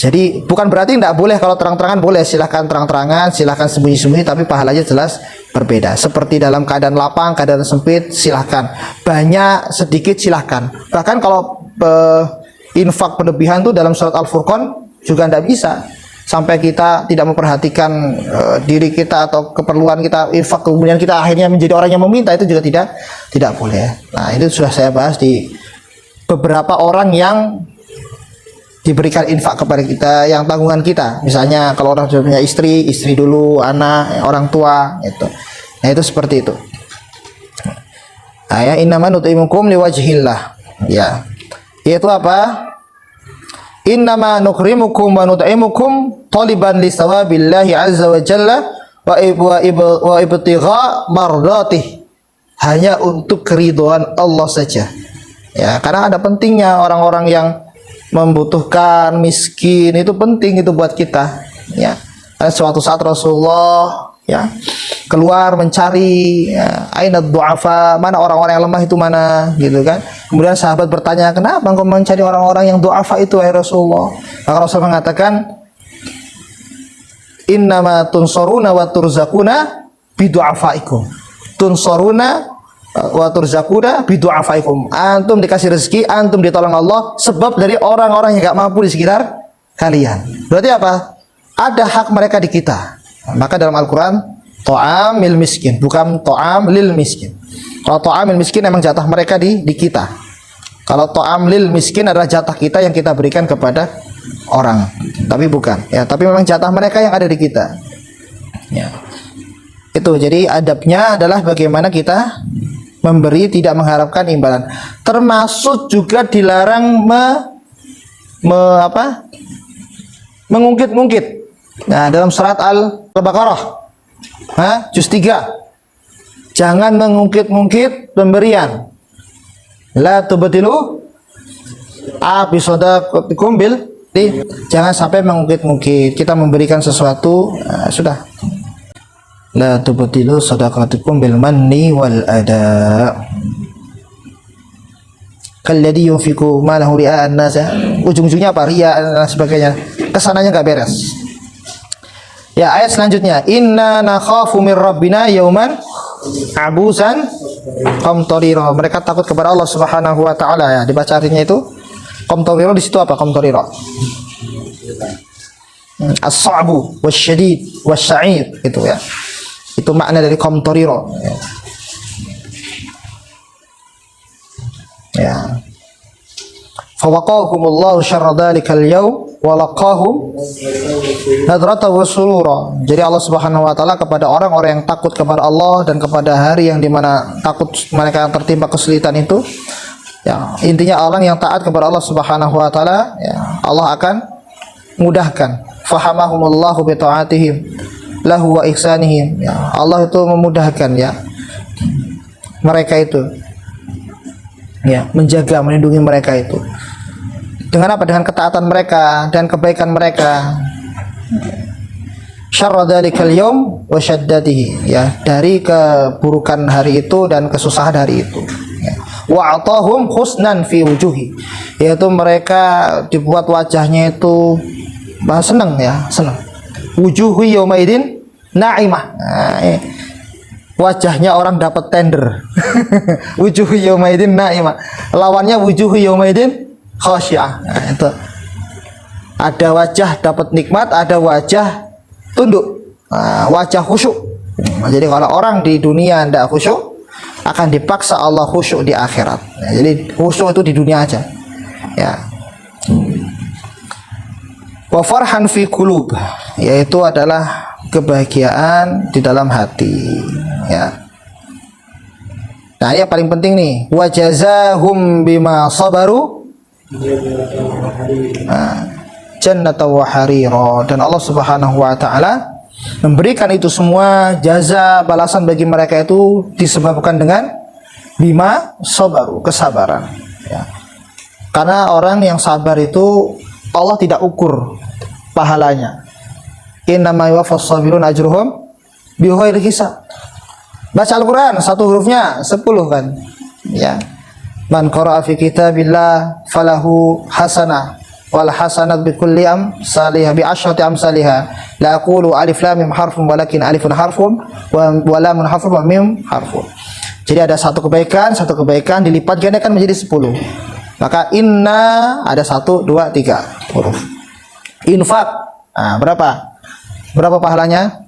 Jadi bukan berarti tidak boleh, kalau terang-terangan boleh, silahkan terang-terangan, silahkan sembunyi-sembunyi, tapi pahalanya jelas berbeda. Seperti dalam keadaan lapang, keadaan sempit, silahkan. Banyak, sedikit, silahkan. Bahkan kalau infak berlebihan tuh dalam surat Al-Furqan juga tidak bisa. Sampai kita tidak memperhatikan diri kita atau keperluan kita, infak, kemudian kita akhirnya menjadi orang yang meminta, itu juga tidak boleh. Nah, itu sudah saya bahas di beberapa orang yang diberikan infak kepada kita, yang tanggungan kita. Misalnya kalau orang sudah punya istri dulu, anak, orang tua, itu. Nah, itu seperti itu. Nah, ya, innama nut'imukum liwajhillah. Ya. Yaitu apa? Innama nukrimukum wa nut'imukum taliban li sawabillahi azza wa jalla wa ibtigha mardatih. Hanya untuk keridhaan Allah saja. Ya, karena ada pentingnya orang-orang yang membutuhkan, miskin, itu penting itu buat kita ya. Karena suatu saat Rasulullah ya keluar mencari ya, aina du'afa, mana orang-orang yang lemah itu mana, gitu kan. Kemudian sahabat bertanya, kenapa engkau mencari orang-orang yang du'afa itu wahai Rasulullah? Maka Rasul mengatakan, innama tunsoruna wa turzakuna bidu'afaikum. Tunsoruna wa turzakuna bidu'afaikum. Antum dikasih rezeki, antum ditolong Allah sebab dari orang-orang yang gak mampu di sekitar kalian. Berarti apa? Ada hak mereka di kita. Maka dalam Al-Quran, ta'amil miskin, bukan ta'am lil miskin. Kalau ta'amil miskin emang jatah mereka di kita. Kalau ta'am lil miskin adalah jatah kita yang kita berikan kepada orang. Tapi bukan ya, tapi memang jatah mereka yang ada di kita ya. Itu, jadi adabnya adalah bagaimana kita memberi tidak mengharapkan imbalan. Termasuk juga dilarang mengungkit-ungkit. Nah, dalam surat Al-Baqarah juz 3, jangan mengungkit-ungkit pemberian. La tubtilu bisadaqatikum bil, jangan sampai mengungkit-ungkit. Kita memberikan sesuatu, sudah. La tubtilu sadaqatikum bil manni wal ada. Kalladhi yunfiqu malahu ria'an nas. Ujung-ujungnya apa? Riya dan sebagainya. Kesananya enggak beres. Ya, ayat selanjutnya, inna nakhafu mir rabbina yauman abusan qamtarira. Mereka takut kepada Allah Subhanahu wa taala ya. Dibaca artinya itu. Qamtarira di situ apa? Qamtarira. As-sa'bu wasyadid wasya'ir, itu ya. Itu makna dari qamtarira. Ya. Fawaqahumullahu syarra dzalikal yaum wa laqahum nadrata wa surura. Jadi Allah Subhanahu wa taala kepada orang-orang yang takut kepada Allah dan kepada hari yang dimana takut mereka yang tertimpa kesulitan itu, ya, intinya orang yang taat kepada Allah Subhanahu wa taala, ya, Allah akan mudahkan. Fahamahumullahu bi ta'atihim lahu wa ihsanihim. Ya, Allah itu memudahkan ya mereka itu, ya, menjaga, melindungi mereka itu. Dengan apa? Dengan ketaatan mereka dan kebaikan mereka. Syarra dzalikal yaum wa syaddatihi, ya, dari keburukan hari itu dan kesusahan hari itu. Ya. Wa atahum husnan fi wujuhi, yaitu mereka dibuat wajahnya itu senang ya, senang. Wujuhu yaumaidin na'imah. Nah, wajahnya orang dapat tender. Wujuhu yaumaidin na'imah. Lawannya wujuhu yaumaidin khasyiah. Nah, itu. Ada wajah dapat nikmat, ada wajah tunduk. Nah, wajah khusyuk. Nah, jadi kalau orang di dunia tidak khusyuk, akan dipaksa Allah khusyuk di akhirat. Nah, jadi khusyuk itu di dunia aja. Ya. Wa farhan fi qulub, yaitu adalah kebahagiaan di dalam hati, ya. Nah, ini yang paling penting nih, wa jazahum bima sabaru Jannata wa harira, dan Allah Subhanahu wa taala memberikan itu semua jaza balasan bagi mereka itu disebabkan dengan bima sabaru, kesabaran ya. Karena orang yang sabar itu Allah tidak ukur pahalanya. Innama yuwaffas sabirun ajruhum bighairi hisab. Baca Al-Qur'an satu hurufnya 10 kan ya. Man qara'a fi kitabillah falahu hasanah wal hasanat bi kulli amsalihah bi asyrati amsalihah. La aqulu alif lam mim harfun walakin alifun harfun wa lamun harfun wa mim harfun. Jadi ada satu kebaikan dilipat gandakan menjadi 10. Maka inna ada 1 2 3 huruf. Infak berapa? Berapa pahalanya?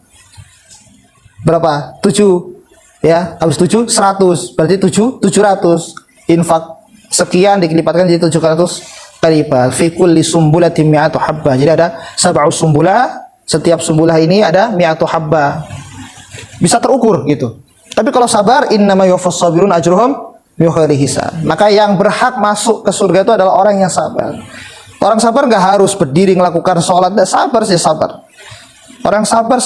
Berapa? 7 ya. Habis 7 100. Berarti 700. Infak sekian dilipatkan jadi 700 kali lipat. Fi kulli sumbulatin mi'atu habbah. Jadi ada 7 sumbulah, setiap sumbulah ini ada mi'atu habbah. Bisa terukur gitu. Tapi kalau sabar, innama yuwaffas sabirun ajruhum bighairi hisab. Maka yang berhak masuk ke surga itu adalah orang yang sabar. Orang sabar enggak harus berdiri melakukan sholat, sabar sih sabar. Orang sabar.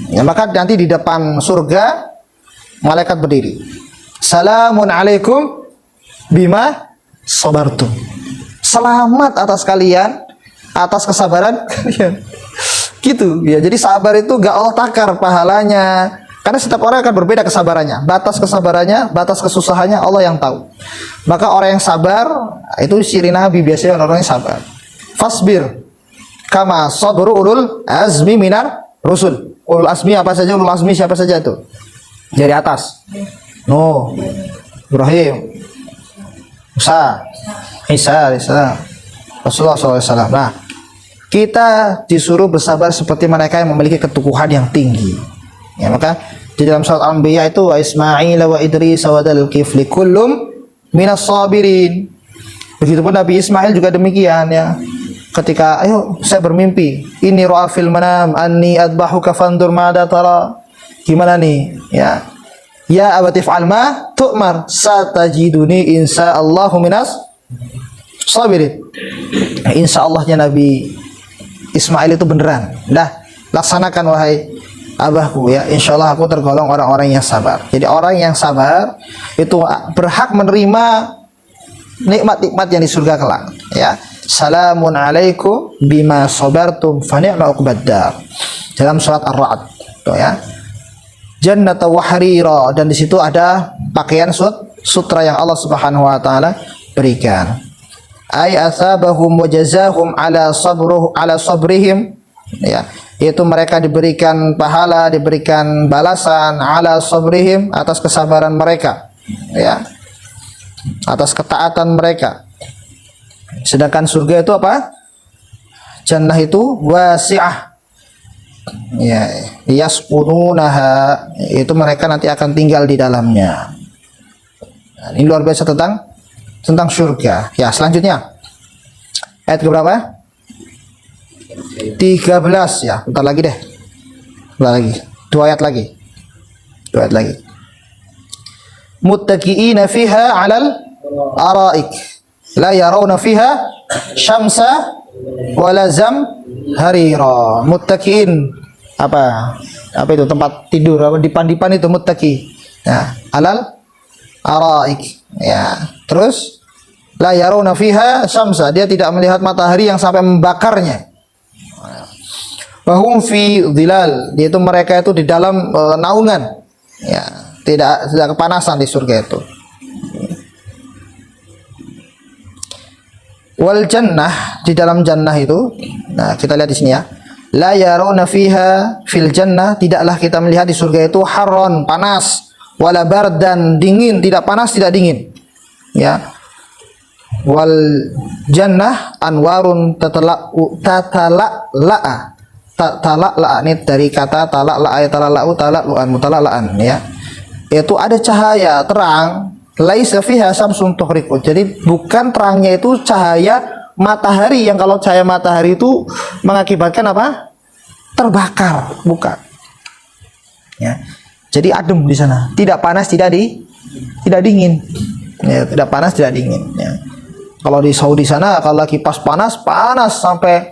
Ya, maka nanti di depan surga malaikat berdiri. Salamun alaikum bima sabartum. Selamat atas kalian atas kesabaran kalian. Gitu ya. Jadi sabar itu gak Allah takar pahalanya. Karena setiap orang akan berbeda kesabarannya. Batas kesabarannya, batas kesusahannya Allah yang tahu. Maka orang yang sabar itu ciri Nabi, biasanya orang yang sabar. Fasbir kama sabru ulul azmi minar rusul. Ulul azmi apa saja? Ulul azmi siapa saja itu? Dari atas. Nuh, Ibrahim, Musa, Isa, Rasulullah SAW. Nah, kita disuruh bersabar seperti mereka yang memiliki keteguhan yang tinggi. Ya, maka di dalam surat Al-Anbiya itu wa Ismail wa Idris wa Dzulkifli kullum minas sabirin. Begitupun Nabi Ismail juga demikian ya. Ketika ayo saya bermimpi, ini ra'a fil manam anni adbahuka fandur ma'ada tara. Gimana nih? Ya abatif alma tu'mar satajiduni insyaallahu minas sabirin. Insyaallah-nya Nabi Ismail itu beneran. Dah, laksanakan wahai abahku ya. Insyaallah aku tergolong orang-orang yang sabar. Jadi orang yang sabar itu berhak menerima nikmat-nikmat yang di surga kelak ya. Salamun alaikum bima sabartum fa ni'ma uqbaddar. Dalam surat Ar-Ra'd tuh ya. Jannata wa harira, dan di situ ada pakaian sutra yang Allah Subhanahu wa taala berikan. Ay asabahum wa jazahum ala sabrihim ya, yaitu mereka diberikan pahala, diberikan balasan ala sabrihim, atas kesabaran mereka ya, atas ketaatan mereka. Sedangkan surga itu apa? Jannah itu wasi'ah ya, yaskununaha, itu mereka nanti akan tinggal di dalamnya. Nah, ini luar biasa tentang surga. Ya, selanjutnya ayat keberapa? 13 ya. Bentar lagi deh. Bentar lagi. 2 ayat lagi. Muttaqiina fiha 'alal araik la yarawna fiha syamsa wala harira. Muttaqiin apa itu tempat tidur, apa dipan-dipan itu muttaqi. Nah, alal araik ya. Terus la yarawna fiha syamsa, dia tidak melihat matahari yang sampai membakarnya. Wa hum fi dhilal, yaitu mereka itu di dalam naungan ya, tidak kepanasan di surga itu. Wal jannah, di dalam jannah itu, nah kita lihat di sini ya. La yarawna fiha fil jannah, tidaklah kita melihat di surga itu harron, panas, wala bardan, dingin, tidak panas tidak dingin. Ya. Wal jannah anwarun tatala'la'a. Tala'la'a ini dari kata tala'la'a, tala'la'u, tala'lu'an, mutala'la'an ya. Yaitu ada cahaya terang, laisa fiha samsun tuhriqu. Jadi bukan terangnya itu cahaya matahari, yang kalau cahaya matahari itu mengakibatkan apa? Terbakar, bukan. Ya. Jadi adem di sana, tidak panas, tidak dingin. Ya, tidak panas, tidak dingin ya. Kalau di Saudi sana kalau lagi pas panas sampai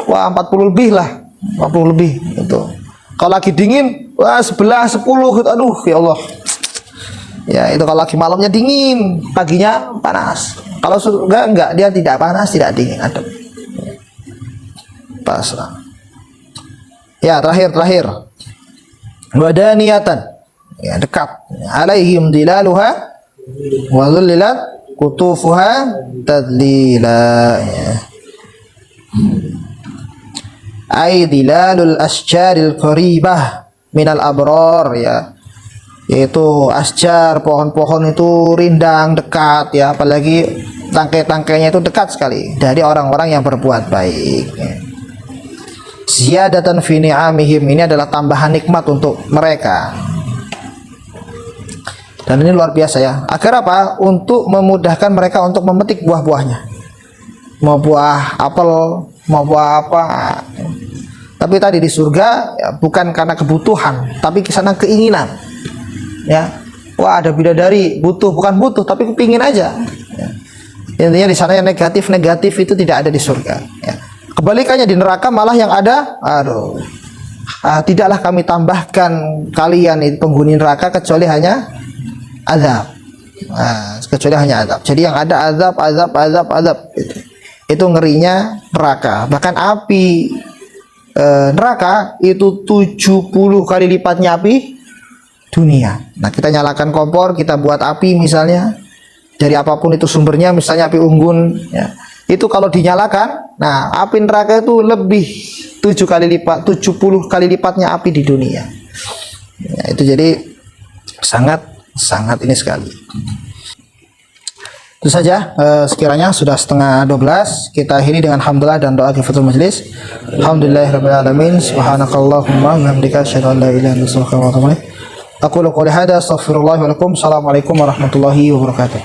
wah 40 lebih lah, 40 lebih itu. Kalau lagi dingin wah 11, 10 gitu. Aduh ya Allah. Ya itu kalau lagi malamnya dingin, paginya panas. Kalau surga enggak, dia tidak panas, tidak dingin, adem. Pas lah. Ya terakhir. Wadaniyatan. Ya dekat. Alaihim dilaluha wa dhullilat kutufuha tadlila. Ya. Ay dilalul asjaril qaribah minal abror, ya. Yaitu asjar, pohon-pohon itu rindang dekat, ya, apalagi tangkai-tangkainya itu dekat sekali dari orang-orang yang berbuat baik, ya. Ziyadatan fi ni'amihim, ini adalah tambahan nikmat untuk mereka. Dan ini luar biasa, ya. Agar apa? Untuk memudahkan mereka untuk memetik buah-buahnya. Mau buah apel, mau buah apa. Tapi tadi di surga ya, bukan karena kebutuhan, tapi kesana keinginan. Ya, wah ada bidadari, bukan butuh tapi kepingin aja. Ya. Intinya di sana yang negatif itu tidak ada di surga. Ya. Kebalikannya di neraka malah yang ada, tidaklah kami tambahkan kalian itu penghuni neraka kecuali hanya azab. Kecuali hanya azab. Jadi yang ada azab. Itu ngerinya neraka. Bahkan api neraka itu 70 kali lipatnya api dunia. Nah, kita nyalakan kompor, kita buat api misalnya dari apapun itu sumbernya, misalnya api unggun, ya. Itu kalau dinyalakan, nah api neraka itu lebih 70 kali lipatnya api di dunia. Ya, itu jadi sangat ini sekali. Itu saja, sekiranya sudah setengah 12, kita akhiri dengan hamdalah dan doa kifatul majlis. Alhamdulillahirabbil alamin, subhanakallahumma wa bihamdika asyhadu an la ilaha illa anta astaghfiruka wa atubu ilaik. Aku qouli hadza astaghfirullah wa lakum. Assalamualaikum warahmatullahi wabarakatuh.